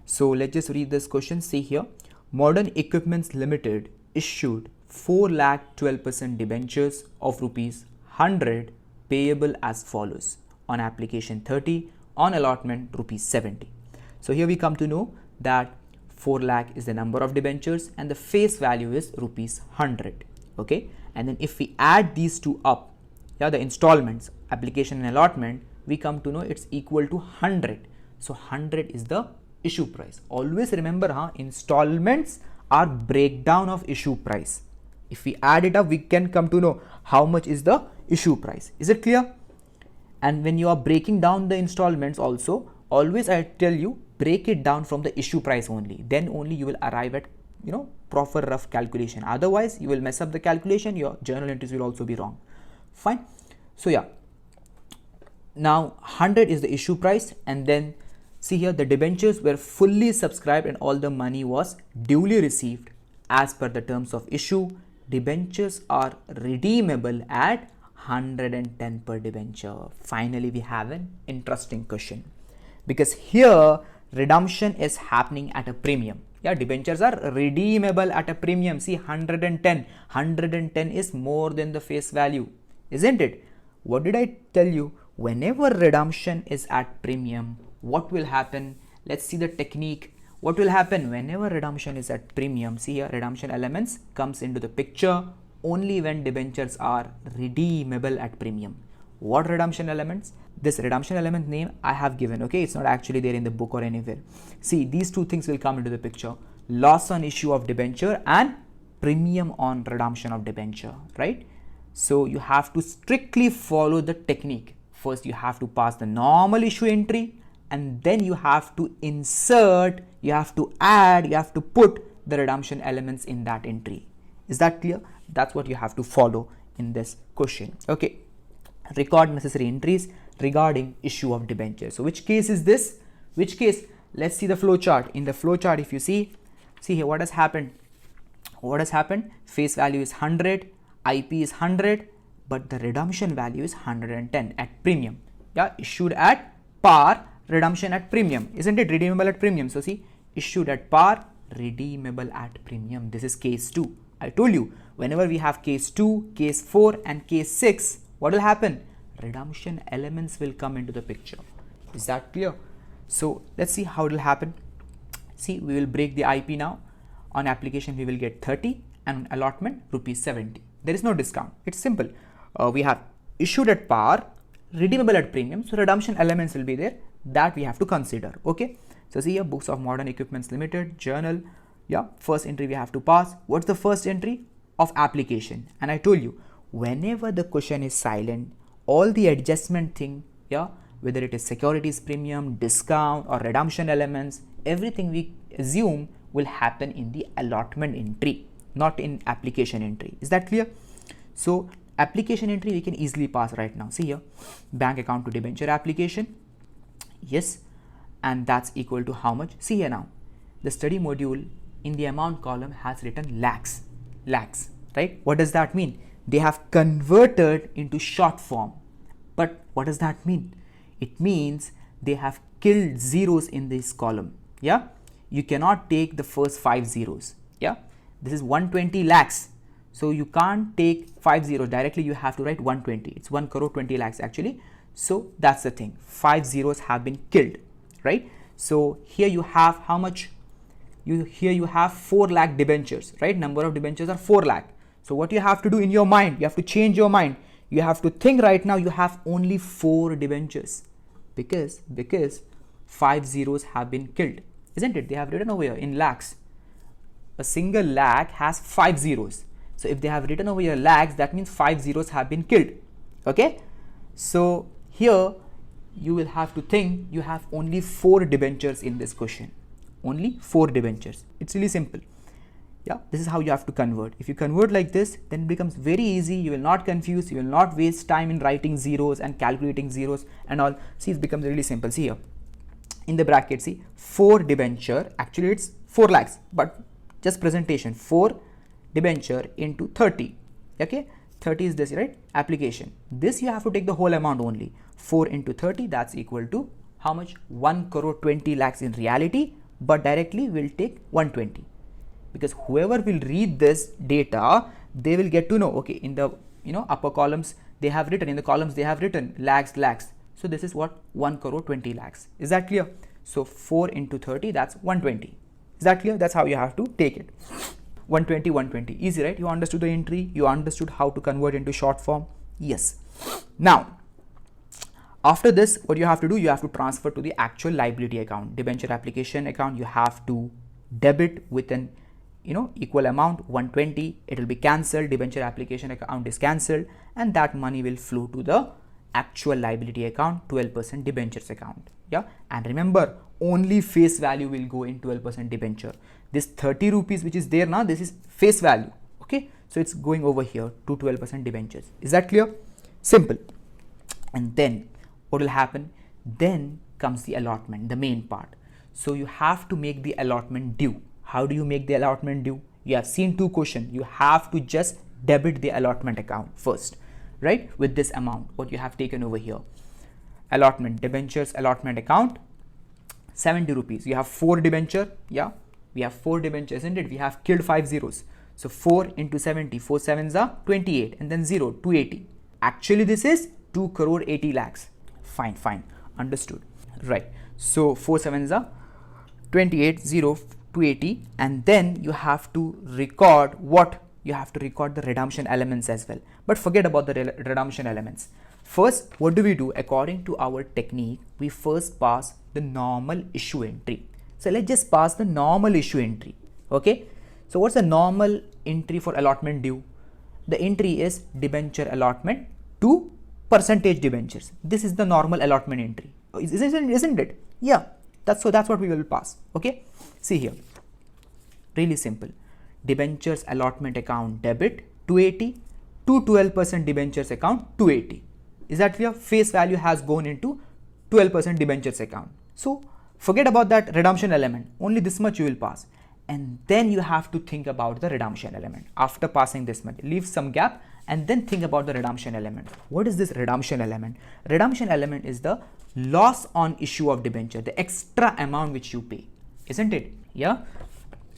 So let's just read this question. See here, Modern Equipments Limited issued 4 lakh 12% debentures of rupees 100 payable as follows: on application 30, on allotment rupees 70. So here we come to know that 4 lakh is the number of debentures and the face value is rupees 100. Okay, and then if we add these two up, yeah, the installments, application and allotment, we come to know it's equal to 100. So 100 is the issue price. Always remember, installments are breakdown of issue price. If we add it up, we can come to know how much is the issue price. Is it clear? And when you are breaking down the installments also, always I tell you, break it down from the issue price only. Then only you will arrive at, proper rough calculation. Otherwise, you will mess up the calculation. Your journal entries will also be wrong. Fine. So yeah, now 100 is the issue price, and then see here, the debentures were fully subscribed and all the money was duly received as per the terms of issue, debentures are redeemable at 110 per debenture. Finally, we have an interesting question, because here redemption is happening at a premium. Yeah, debentures are redeemable at a premium. See, 110 is more than the face value, isn't it? What did I tell you? Whenever redemption is at premium, what will happen? Let's see the technique. What will happen whenever redemption is at premium? See here, redemption elements comes into the picture only when debentures are redeemable at premium. What redemption elements? This redemption element name I have given, okay? It's not actually there in the book or anywhere. See, these two things will come into the picture: loss on issue of debenture and premium on redemption of debenture, right? So you have to strictly follow the technique. First, you have to pass the normal issue entry, and then you have to insert, you have to add, you have to put the redemption elements in that entry. Is that clear? That's what you have to follow in this question. Okay. Record necessary entries regarding issue of debenture. So which case is this? Which case? Let's see the flow chart. In the flow chart, if you see here what has happened. What has happened? Face value is 100, IP is 100, but the redemption value is 110 at premium. Yeah, issued at par, redemption at premium. Isn't it redeemable at premium? So see, issued at par, redeemable at premium. This is case 2. I told you, whenever we have case 2, case 4 and case 6, what will happen? Redemption elements will come into the picture. Is that clear? So let's see how it will happen. See, we will break the IP now. On application, we will get 30, and on allotment, rupees 70. There is no discount. It's simple. We have issued at par, redeemable at premium. So redemption elements will be there. That we have to consider. Okay. So see here, Books of Modern Equipments Limited, journal. Yeah, first entry we have to pass. What's the first entry? Of application. And I told you, whenever the question is silent, all the adjustment thing, yeah, whether it is securities premium, discount or redemption elements, everything we assume will happen in the allotment entry, not in application entry. Is that clear? So application entry we can easily pass right now. See here, bank account to debenture application. Yes, and that's equal to how much? See here now, the study module in the amount column has written lakhs, right? What does that mean? They have converted into short form. But what does that mean? It means they have killed zeros in this column. Yeah, you cannot take the first 5 zeros. Yeah, this is 120 lakhs. So you can't take 5 zeros directly. You have to write 120. It's 1 crore 20 lakhs actually. So that's the thing. 5 zeros have been killed, right? So here you have how much? Here you have 4 lakh debentures, right? Number of debentures are 4 lakh. So what you have to do in your mind, you have to change your mind. You have to think right now you have only 4 debentures because 5 zeros have been killed, isn't it? They have written over here in lakhs. A single lakh has 5 zeros. So if they have written over here lakhs, that means 5 zeros have been killed. Okay. So here you will have to think you have only 4 debentures in this question. Only 4 debentures. It's really simple. Yeah, this is how you have to convert. If you convert like this, then it becomes very easy. You will not confuse. You will not waste time in writing zeros and calculating zeros and all. See, it becomes really simple. See here, in the bracket, see 4 debenture. Actually, it's 4 lakhs, but just presentation. 4 debenture into 30. Okay, 30 is this, right? Application. This you have to take the whole amount only. 4 into 30. That's equal to how much? 1 crore 20 lakhs in reality, but directly we'll take 120. Because whoever will read this data, they will get to know, okay, in the upper columns they have written, in the columns they have written lakhs. So this is what? 1 crore 20 lakhs. Is that clear? So 4 into 30, that's 120. Is that clear? That's how you have to take it. 120. Easy, right? You understood the entry. You understood how to convert into short form. Yes. Now, after this, what you have to do, you have to transfer to the actual liability account. Debenture application account, you have to debit with an equal amount 120. It will be cancelled. Debenture application account is cancelled, and that money will flow to the actual liability account, 12% debentures account. Yeah, and remember, only face value will go in 12% debenture. This 30 rupees which is there now, this is face value. Okay, so it's going over here to 12% debentures. Is that clear? Simple. And then what will happen? Then comes the allotment, the main part. So you have to make the allotment due. How do you make the allotment due? You have seen two questions. You have to just debit the allotment account first, right? With this amount, what you have taken over here. Allotment, debentures, allotment account, 70 rupees. You have 4 debenture. Yeah, we have 4 debentures, isn't it? We have killed 5 zeros. So 4 into 70, 4 sevens are 28, and then 0, 280. Actually, this is 2 crore 80 lakhs. Fine, understood. Right. So 4 sevens are 28, 0, 280, and then you have to record what? You have to record the redemption elements as well. But forget about the redemption elements. First, what do? According to our technique, we first pass the normal issue entry. So let's just pass the normal issue entry. Okay. So what's the normal entry for allotment due? The entry is debenture allotment to percentage debentures. This is the normal allotment entry. Isn't it? Yeah. That's what we will pass. Okay. See here. Really simple. Debentures allotment account debit 280 to 12% debentures account 280. Is that clear? Face value has gone into 12% debentures account. So forget about that redemption element. Only this much you will pass. And then you have to think about the redemption element. After passing this much, leave some gap and then think about the redemption element. What is this redemption element? Redemption element is the loss on issue of debenture, the extra amount which you pay, isn't it? Yeah.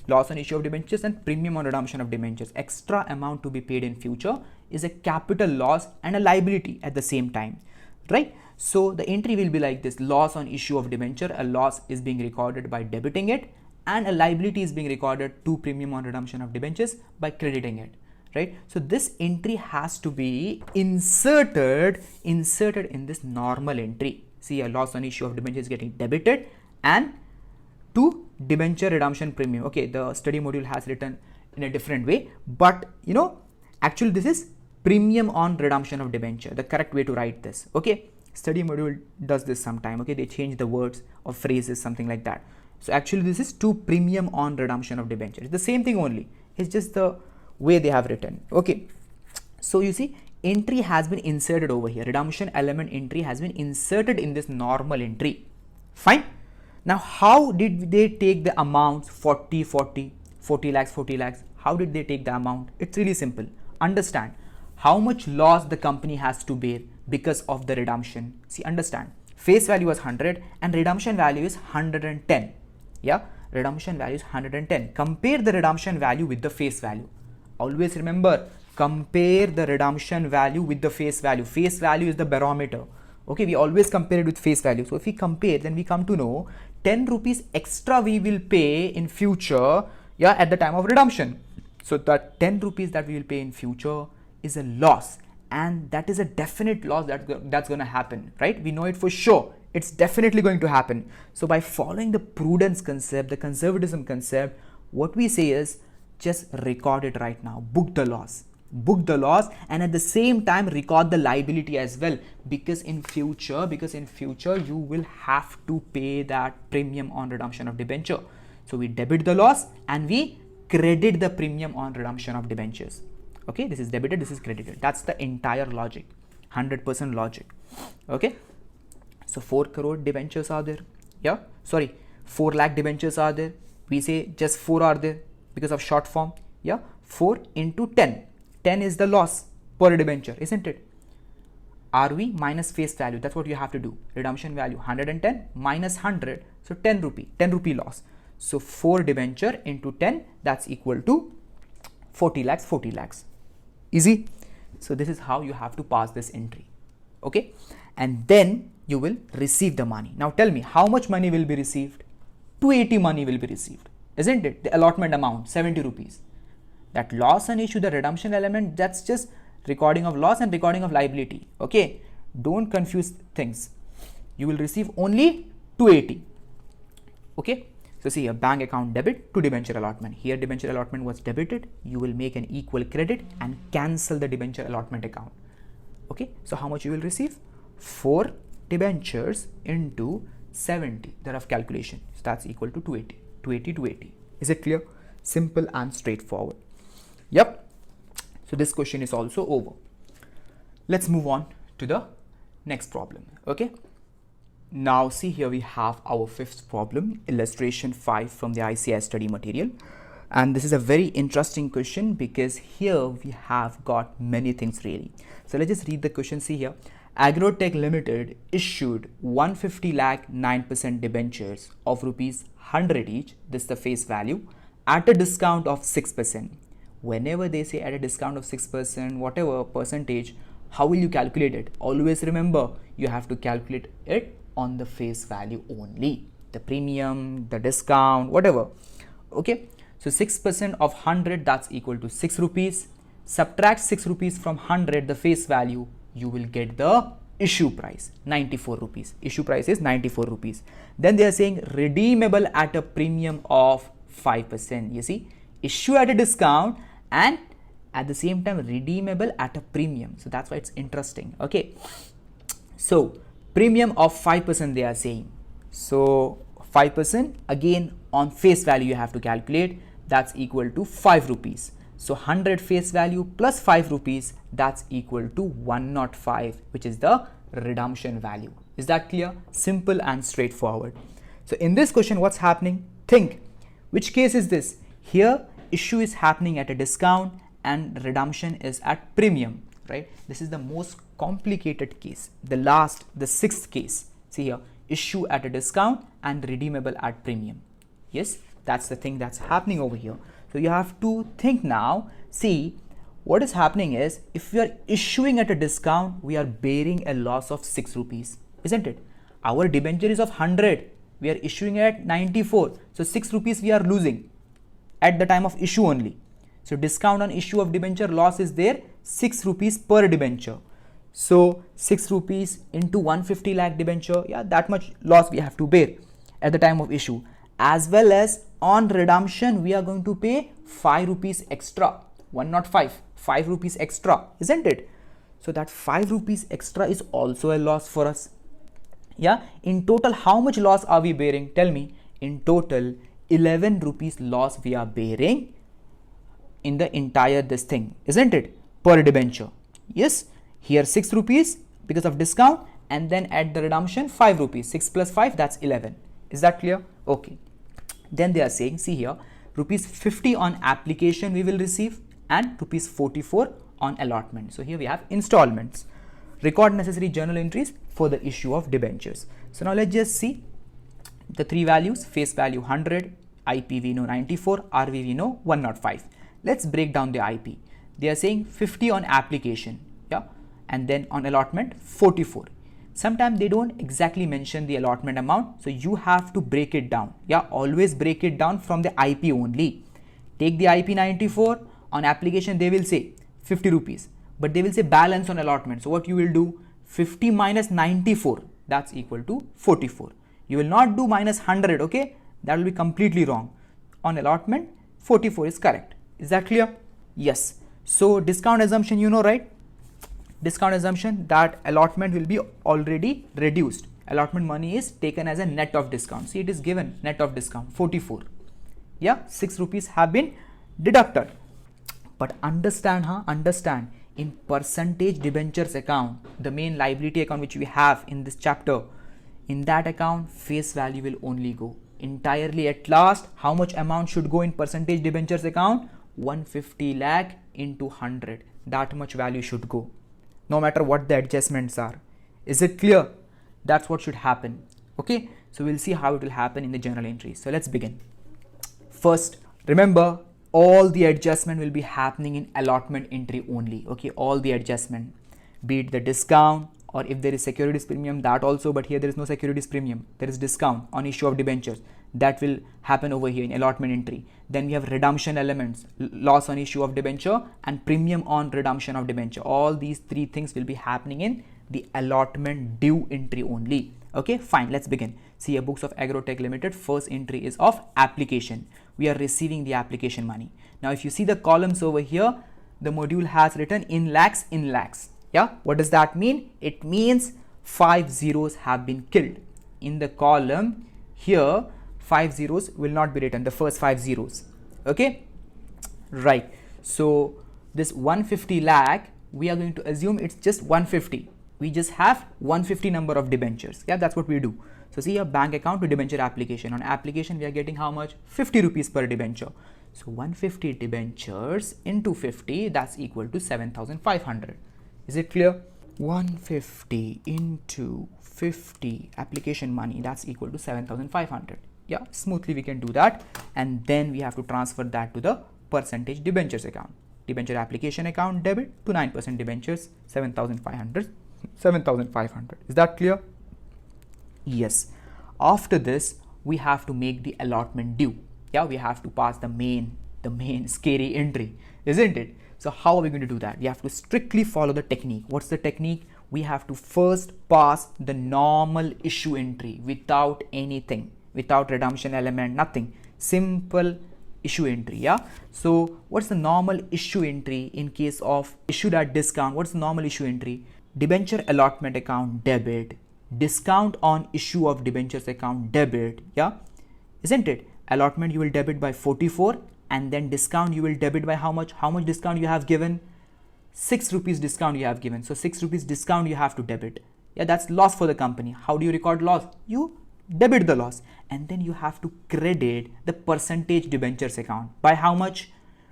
Loss on issue of debentures and premium on redemption of debentures. Extra amount to be paid in future is a capital loss and a liability at the same time, right? So the entry will be like this: loss on issue of debenture, a loss is being recorded by debiting it, and a liability is being recorded to premium on redemption of debentures by crediting it, right? So this entry has to be inserted in this normal entry. See, a loss on issue of debentures is getting debited and to debenture redemption premium. Okay, the study module has written in a different way, but actually this is premium on redemption of debenture, the correct way to write this. Okay, study module does this sometime. Okay, they change the words or phrases, something like that. So actually this is to premium on redemption of debenture. It's the same thing only. It's just the way they have written. Okay, so you see, entry has been inserted over here. Redemption element entry has been inserted in this normal entry. Fine. Now, how did they take the amounts 40 lakhs? How did they take the amount? It's really simple. Understand how much loss the company has to bear because of the redemption. See, understand. Face value was 100 and redemption value is 110. Yeah, redemption value is 110. Compare the redemption value with the face value. Always remember, compare the redemption value with the face value. Face value is the barometer. Okay, we always compare it with face value. So if we compare, then we come to know 10 rupees extra we will pay in future, yeah, at the time of redemption. So that 10 rupees that we will pay in future is a loss, and that is a definite loss that's going to happen, right? We know it for sure. It's definitely going to happen. So by following the prudence concept, the conservatism concept, what we say is just record it right now. Book the loss, and at the same time record the liability as well, because in future you will have to pay that premium on redemption of debenture. So we debit the loss and we credit the premium on redemption of debentures. Okay, this is debited, this is credited. That's the entire logic, 100% logic. Okay, so 4 crore debentures are there. Yeah, sorry, 4 lakh debentures are there. We say just 4 are there because of short form. Yeah, 4 into 10. 10 is the loss per debenture, isn't it? RV minus face value, that's what you have to do. Redemption value 110 minus 100, so 10 rupee loss. So 4 debenture into 10, that's equal to 40 lakhs. Easy. So this is how you have to pass this entry. Okay, and then you will receive the money. Now tell me, how much money will be received? 280 money will be received, isn't it? The allotment amount 70 rupees. That loss on issue, the redemption element, that's just recording of loss and recording of liability. Okay, don't confuse things. You will receive only 280. Okay, so see, a bank account debit to debenture allotment. Here debenture allotment was debited. You will make an equal credit and cancel the debenture allotment account. Okay, so how much you will receive? 4 debentures into 70, the rough calculation. So that's equal to 280. Is it clear? Simple and straightforward. Yep. So this question is also over. Let's move on to the next problem. Okay. Now see, here we have our fifth problem, illustration 5 from the ICAI study material. And this is a very interesting question because here we have got many things really. So let's just read the question. See here, Agrotech Ltd issued 150 lakh 9% debentures of rupees 100 each, this is the face value, at a discount of 6%. Whenever they say at a discount of 6%, whatever percentage, how will you calculate it? Always remember, you have to calculate it on the face value only. The premium, the discount, whatever. Okay. So 6% of 100, that's equal to 6 rupees. Subtract 6 rupees from 100, the face value, you will get the issue price, 94 rupees. Issue price is 94 rupees. Then they are saying redeemable at a premium of 5%. You see, issue at a discount and at the same time redeemable at a premium. So that's why it's interesting. Okay. So premium of 5% they are saying. So 5% again on face value you have to calculate, that's equal to 5 rupees. So 100 face value plus 5 rupees, that's equal to 105, which is the redemption value. Is that clear? Simple and straightforward. So in this question, what's happening? Think, which case is this? Here issue is happening at a discount and redemption is at premium, right? This is the most complicated case. The sixth case. See here, issue at a discount and redeemable at premium. Yes, that's the thing that's happening over here. So you have to think now. See, what is happening is, if we are issuing at a discount, we are bearing a loss of 6 rupees, isn't it? Our debenture is of 100, we are issuing at 94, so 6 rupees we are losing at the time of issue only. So discount on issue of debenture, loss is there, 6 rupees per debenture. So 6 rupees into 150 lakh debenture, yeah, that much loss we have to bear at the time of issue. As well as on redemption, we are going to pay 5 rupees extra, 105, 5 rupees extra, isn't it? So that 5 rupees extra is also a loss for us. Yeah, in total, how much loss are we bearing? Tell me. In total, 11 rupees loss we are bearing in the entire this thing, isn't it? Per debenture. Yes, here 6 rupees because of discount, and then at the redemption 5 rupees. 6 plus 5, that's 11. Is that clear? Okay. Then they are saying, see here, rupees 50 on application we will receive and rupees 44 on allotment. So here we have installments. Record necessary journal entries for the issue of debentures. So now let's just see the three values. Face value 100, IP we know 94, RV we know 105. Let's break down the IP. They are saying 50 on application, yeah, and then on allotment 44. Sometimes they don't exactly mention the allotment amount, so you have to break it down. Yeah, always break it down from the IP only. Take the IP 94, on application they will say 50 rupees, but they will say balance on allotment. So what you will do, 50 minus 94, that's equal to 44. You will not do minus 100, okay? That will be completely wrong. On allotment, 44 is correct. Is that clear? Yes. So discount assumption, you know, right? Discount assumption that allotment will be already reduced. Allotment money is taken as a net of discount. See, it is given net of discount 44. Yeah, 6 rupees have been deducted. But understand, understand, in percentage debentures account, the main liability account which we have in this chapter, in that account face value will only go entirely. At last, how much amount should go in percentage debentures account? 150 lakh into 100. That much value should go, no matter what the adjustments are. Is it clear? That's what should happen. Okay, so we'll see how it will happen in the journal entry. So let's begin. First, remember, all the adjustment will be happening in allotment entry only. Okay, all the adjustment, be it the discount, or if there is securities premium, that also, but here there is no securities premium, there is discount on issue of debentures, that will happen over here in allotment entry. Then we have redemption elements, loss on issue of debenture and premium on redemption of debenture. All these three things will be happening in the allotment due entry only. Okay, fine, let's begin. See here, books of Agrotech Ltd, first entry is of application. We are receiving the application money. Now if you see the columns over here, the module has written in lakhs, in lakhs. Yeah, what does that mean? It means 5 zeros have been killed. In the column here, 5 zeros will not be written, the first 5 zeros. Okay, right. So this 150 lakh, we are going to assume it's just 150. We just have 150 number of debentures. Yeah, that's what we do. So see here, bank account to debenture application. On application, we are getting how much? 50 rupees per debenture. So 150 debentures into 50, that's equal to 7,500. Is it clear? 150 into 50 application money, that's equal to 7,500. Yeah, smoothly we can do that. And then we have to transfer that to the percentage debentures account. Debenture application account debit to 9% debentures, 7,500. 7,500. Is that clear? Yes. After this, we have to make the allotment due. Yeah, we have to pass the main scary entry, isn't it? So how are we going to do that? We have to strictly follow the technique. What's the technique? We have to first pass the normal issue entry without anything, without redemption element, nothing. Simple issue entry. Yeah. So what's the normal issue entry in case of issued at discount? What's the normal issue entry? Debenture allotment account debit, discount on issue of debentures account debit. Yeah, isn't it? Allotment you will debit by 44, and then discount you will debit by how much? How much discount you have given? 6 rupees discount you have given. So 6 rupees discount you have to debit. Yeah, that's loss for the company. How do you record loss? You debit the loss, and then you have to credit the percentage debentures account. By how much?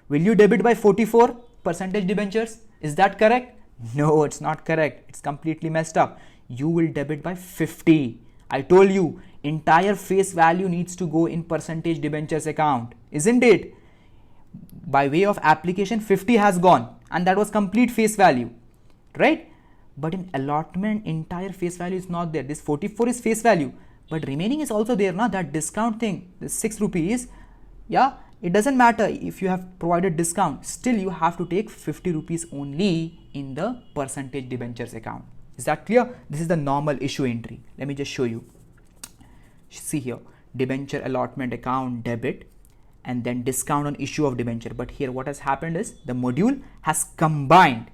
Will you debit by 44 percentage debentures? Is that correct? No, it's not correct. It's completely messed up. You will debit by 50. I told you, entire face value needs to go in percentage debentures account, isn't it? By way of application, 50 has gone, and that was complete face value, right? But in allotment, entire face value is not there. This 44 is face value, but remaining is also there, na? That discount thing, the 6 rupees, yeah, it doesn't matter if you have provided discount, still you have to take 50 rupees only in the percentage debentures account. Is that clear? This is the normal issue entry. Let me just show you. See here, debenture allotment account debit, and then discount on issue of debenture. But here what has happened is the module has combined.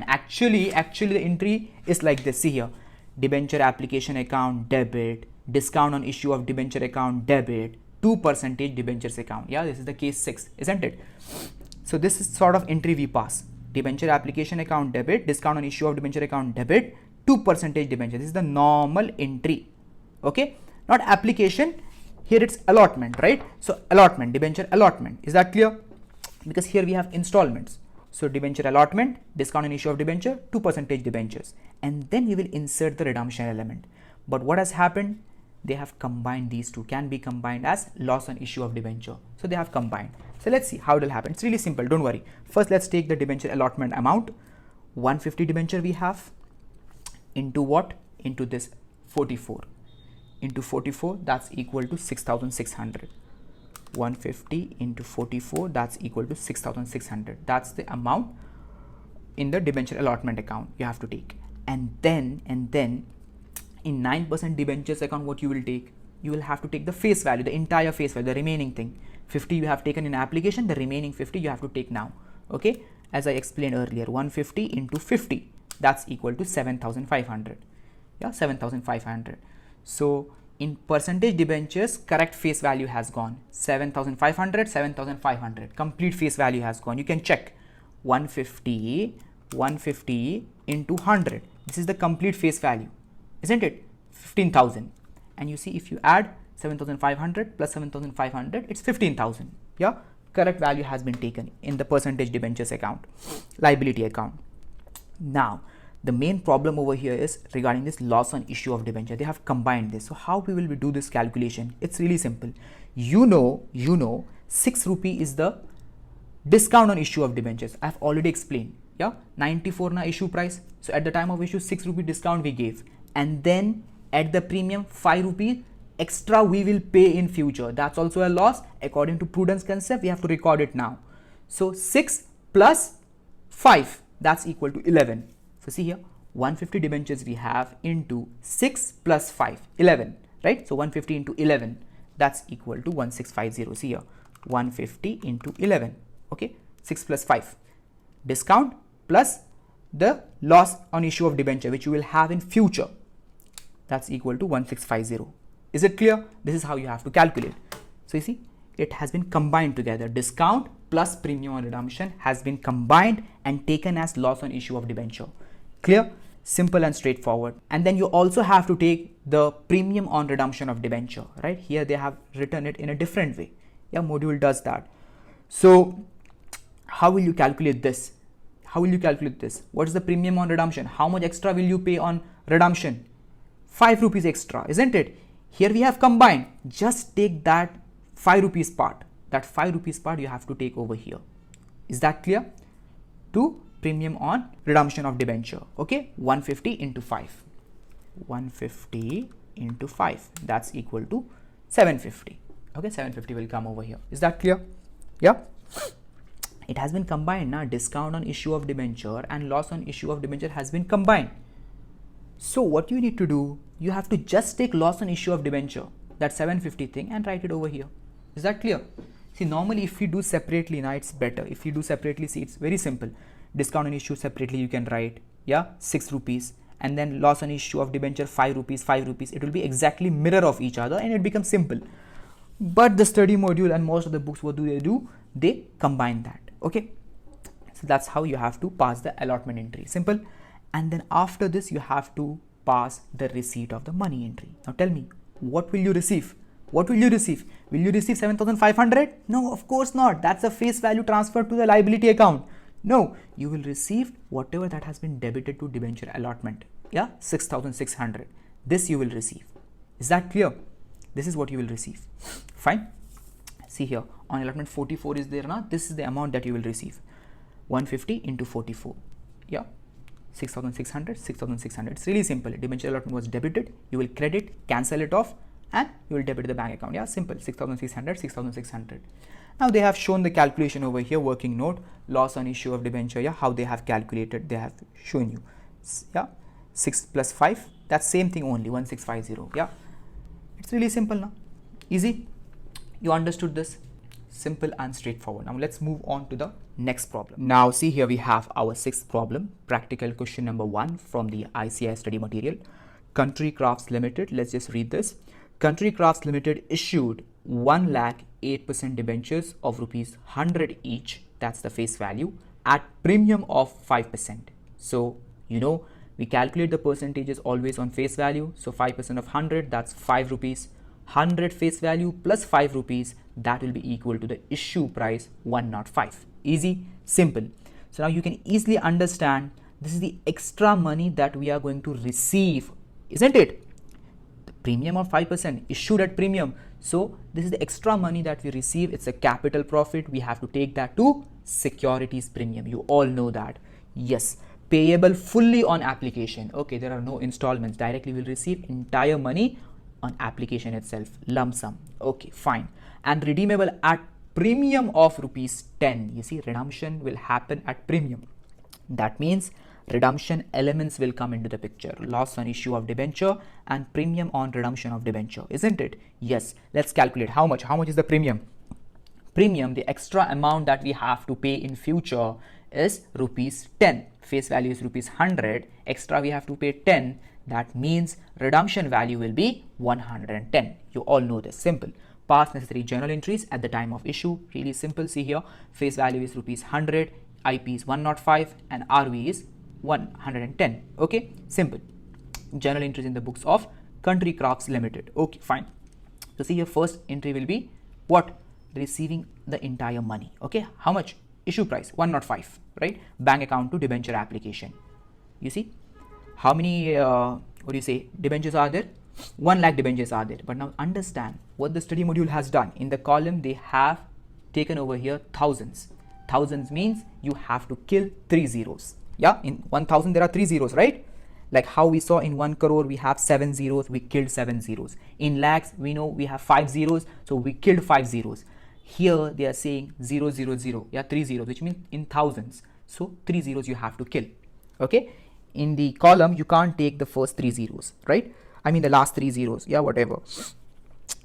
Actually the entry is like this. See here, debenture application account debit, discount on issue of debenture account debit, 2% debentures account. Yeah, this is the case 6, isn't it? So this is sort of entry we pass. Debenture application account debit, discount on issue of debenture account debit, 2% debenture. This is the normal entry. Okay, not application. Here it's allotment, right? So allotment, debenture allotment. Is that clear? Because here we have installments. So debenture allotment, discount on issue of debenture, 2% debentures, and then we will insert the redemption element. But what has happened? They have combined these two, can be combined as loss on issue of debenture. So they have combined. So let's see how it will happen. It's really simple, don't worry. First, let's take the debenture allotment amount. 150 debenture we have into what? Into this 44. Into 44, that's equal to 6,600. 150 into 44, that's equal to 6,600. That's the amount in the debenture allotment account you have to take. And then in 9% debentures account, what you will take? You will have to take the face value, the entire face value, the remaining thing. 50 you have taken in application, the remaining 50 you have to take now. Okay, as I explained earlier, 150 into 50, that's equal to 7,500. Yeah, 7,500. So in percentage debentures, correct face value has gone. 7,500, 7,500. Complete face value has gone. You can check 150 into 100. This is the complete face value, isn't it? 15,000. And you see, if you add 7,500 plus 7,500, it's 15,000. Yeah, correct value has been taken in the percentage debentures account, liability account. Now, the main problem over here is regarding this loss on issue of debenture. They have combined this. So how we will do this calculation? It's really simple. You know 6 rupee is the discount on issue of debentures. I have already explained. Yeah, 94 na issue price. So at the time of issue, 6 rupee discount we gave, and then at the premium 5 rupee extra we will pay in future. That's also a loss. According to prudence concept, we have to record it now. So 6 plus 5, that's equal to 11. So see here, 150 debentures we have into 6 plus 5, 11, right? So 150 into 11, that's equal to 1650. See here, 150 into 11, okay? 6 plus 5, discount plus the loss on issue of debenture which you will have in future, that's equal to 1650. Is it clear? This is how you have to calculate. So you see, it has been combined together. Discount plus premium on redemption has been combined and taken as loss on issue of debenture. Clear? Simple and straightforward. And then you also have to take the premium on redemption of debenture, right? Here they have written it in a different way. Yeah, module does that. So how will you calculate this? How will you calculate this? What is the premium on redemption? How much extra will you pay on redemption? 5 rupees extra, isn't it? Here we have combined. Just take that 5 rupees part. That 5 rupees part you have to take over here. Is that clear? To premium on redemption of debenture. Okay, 150 into 5. 150 into 5. That's equal to 750. Okay, 750 will come over here. Is that clear? Yeah. It has been combined now. Discount on issue of debenture and loss on issue of debenture has been combined. So what you need to do, you have to just take loss on issue of debenture, that 750 thing, and write it over here. Is that clear? See, normally if you do separately, now it's better. If you do separately, see, it's very simple. Discount on issue separately you can write, yeah, 6 rupees, and then loss on issue of debenture 5 rupees, 5 rupees. It will be exactly mirror of each other and it becomes simple. But the study module and most of the books, what do? They combine that. Okay, so that's how you have to pass the allotment entry. Simple. And then after this you have to pass the receipt of the money entry. Now tell me, what will you receive? What will you receive? Will you receive 7,500? No, of course not. That's a face value transfer to the liability account. No, you will receive whatever that has been debited to debenture allotment. Yeah, 6,600. This you will receive. Is that clear? This is what you will receive. Fine. See here, on allotment 44 is there now. This is the amount that you will receive. 150 into 44. Yeah. 6,600, 6,600. It's really simple. Debenture allotment was debited. You will credit, cancel it off, and you will debit the bank account. Yeah, simple. 6,600, 6,600. Now they have shown the calculation over here. Working note, loss on issue of debenture. Yeah, how they have calculated. They have shown you. Yeah, 6 plus 5. That's same thing only. 1650. Yeah, it's really simple now. Easy. You understood this? Simple and straightforward. Now let's move on to the next problem. Now see here we have our sixth problem, practical question number 1 from the ICAI study material. Country Crafts Limited, let's just read this. Country Crafts Limited issued 1 lakh 8% debentures of rupees 100 each, that's the face value, at premium of 5%. So you know we calculate the percentages always on face value. So 5% of 100, that's 5 rupees. 100 face value plus 5 rupees, that will be equal to the issue price 105. Easy, simple. So now you can easily understand this is the extra money that we are going to receive, isn't it? The premium of 5% issued at premium. So this is the extra money that we receive. It's a capital profit. We have to take that to securities premium. You all know that. Yes, payable fully on application. Okay, there are no installments. Directly we'll receive entire money on application itself, lump sum. Okay, fine. And redeemable at premium of rupees 10. You see, redemption will happen at premium. That means redemption elements will come into the picture. Loss on issue of debenture and premium on redemption of debenture, isn't it? Yes. Let's calculate how much. How much is the premium? Premium, the extra amount that we have to pay in future is rupees 10. Face value is rupees 100. Extra we have to pay 10. That means redemption value will be 110. You all know this. Simple. Pass necessary journal entries at the time of issue. Really simple. See here, face value is rupees 100, IP is 105, and RV is 110. Okay, simple. Journal entries in the books of Country Crafts Limited. Okay, fine. So see here, first entry will be what? Receiving the entire money. Okay, how much? Issue price 105, right? Bank account to debenture application. You see, how many debentures are there? 1 lakh debentures are there. But now understand what the study module has done. In the column they have taken over here thousands. Thousands means you have to kill 3 zeros. Yeah, in 1000 there are 3 zeros, right? Like how we saw in 1 crore we have 7 zeros, we killed 7 zeros. In lakhs we know we have 5 zeros, so we killed 5 zeros. Here they are saying 0 0 0, yeah, 3 zeros, which means in thousands. So 3 zeros you have to kill. Okay, in the column you can't take the first 3 zeros, right? I mean the last 3 zeros, yeah, whatever.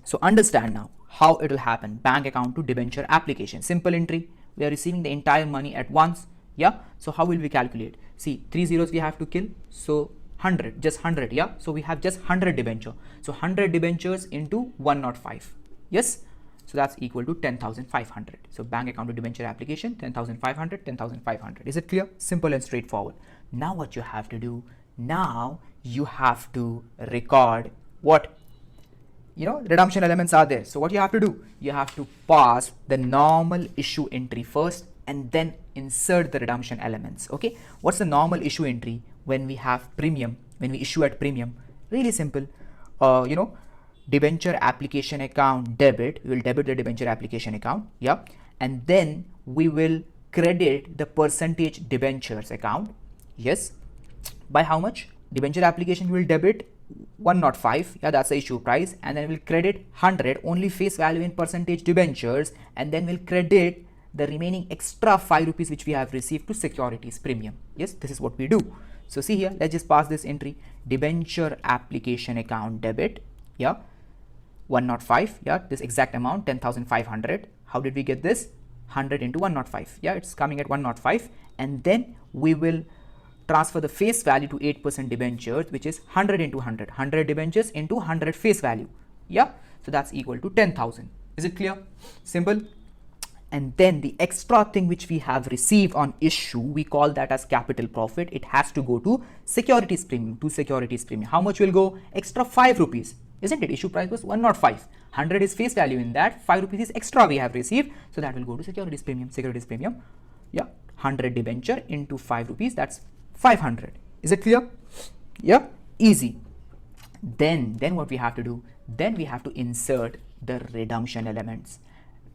So understand now how it will happen. Bank account to debenture application, simple entry. We are receiving the entire money at once. Yeah, so how will we calculate? See, 3 zeros we have to kill, so 100, just 100. Yeah, so we have just 100 debenture, so 100 debentures into 105. Yes, so that's equal to 10,500. So bank account to debenture application 10,500, 10,500. Is it clear? Simple and straightforward. Now what you have to do, now you have to record what? redemption elements are there. So what you have to do, you have to pass the normal issue entry first and then insert the redemption elements. Okay, what's the normal issue entry when we have premium, when we issue at premium? Really simple. Debenture application account debit, we will debit the debenture application account, yeah, and then we will credit the percentage debentures account. Yes, by how much? Debenture application will debit 105, yeah, that's the issue price, and then we'll credit 100 only face value in percentage debentures, and then we'll credit the remaining extra 5 rupees which we have received to securities premium. Yes, this is what we do. So see here, let's just pass this entry, debenture application account debit, yeah, 105, yeah, this exact amount 10,500. How did we get this? 100 into 105, yeah, it's coming at 105, and then we will transfer the face value to 8% debentures, which is 100 into 100, 100 debentures into 100 face value, yeah, so that's equal to 10,000. Is it clear? Simple. And then the extra thing which we have received on issue, we call that as capital profit. It has to go to securities premium, How much will go? Extra 5 rupees, isn't it? Issue price was 105, 100 is face value in that, 5 rupees is extra we have received, so that will go to securities premium, yeah, 100 debenture into 5 rupees, that's 500. Is it clear? Yeah, easy. Then what we have to do, then we have to insert the redemption elements,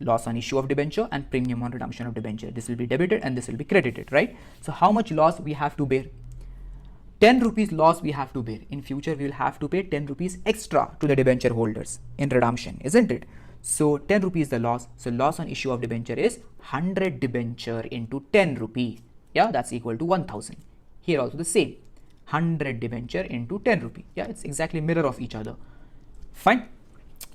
loss on issue of debenture and premium on redemption of debenture. This will be debited and this will be credited, right? So how much loss we have to bear? 10 rupees loss we have to bear. In future we will have to pay 10 rupees extra to the debenture holders in redemption, isn't it? So 10 rupees the loss. So loss on issue of debenture is 100 debenture into 10 rupee. Yeah, that's equal to 1000. Here also the same, 100 debenture into 10 rupee. Yeah, it's exactly mirror of each other. Fine.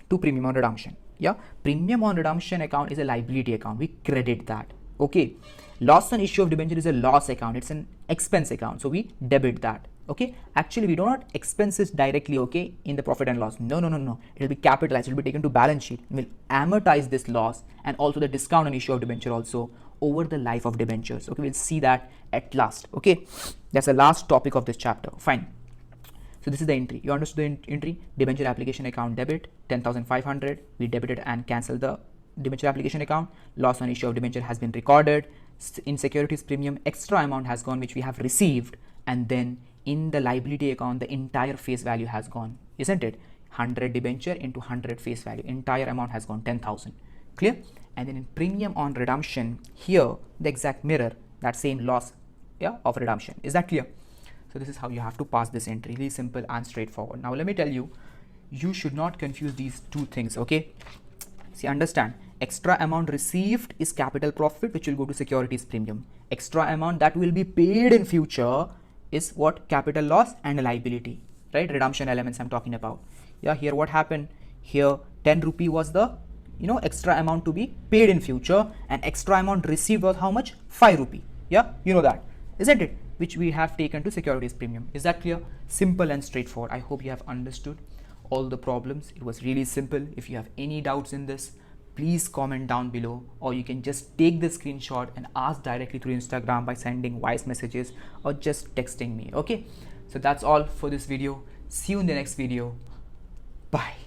To premium on redemption. Yeah, premium on redemption account is a liability account. We credit that. Okay. Loss on issue of debenture is a loss account. It's an expense account. So we debit that. Okay. Actually, we do not expense this directly, okay, in the profit and loss. No. It will be capitalized. It will be taken to balance sheet. We'll amortize this loss and also the discount on issue of debenture also over the life of debentures. Okay. We'll see that at last. Okay. That's the last topic of this chapter. Fine. So this is the entry. You understood the entry? Debenture application account debit 10,500. We debited and cancelled the debenture application account. Loss on issue of debenture has been recorded. In securities premium, extra amount has gone which we have received, and then in the liability account the entire face value has gone, isn't it? 100 debenture into 100 face value, entire amount has gone 10,000. Clear? And then in premium on redemption, here the exact mirror, that same loss, yeah, of redemption. Is that clear? So this is how you have to pass this entry. Really simple and straightforward. Now let me tell you, you should not confuse these two things, okay? See, understand, extra amount received is capital profit which will go to securities premium. Extra amount that will be paid in future is what? Capital loss and liability, right? Redemption elements I'm talking about. Yeah, here what happened? Here 10 rupee was the extra amount to be paid in future, and extra amount received was how much? 5 rupee. Yeah, you know that, isn't it? Which we have taken to securities premium. Is that clear? Simple and straightforward. I hope you have understood all the problems. It was really simple. If you have any doubts in this, please comment down below, or you can just take the screenshot and ask directly through Instagram by sending voice messages or just texting me. Okay, so that's all for this video. See you in the next video. Bye.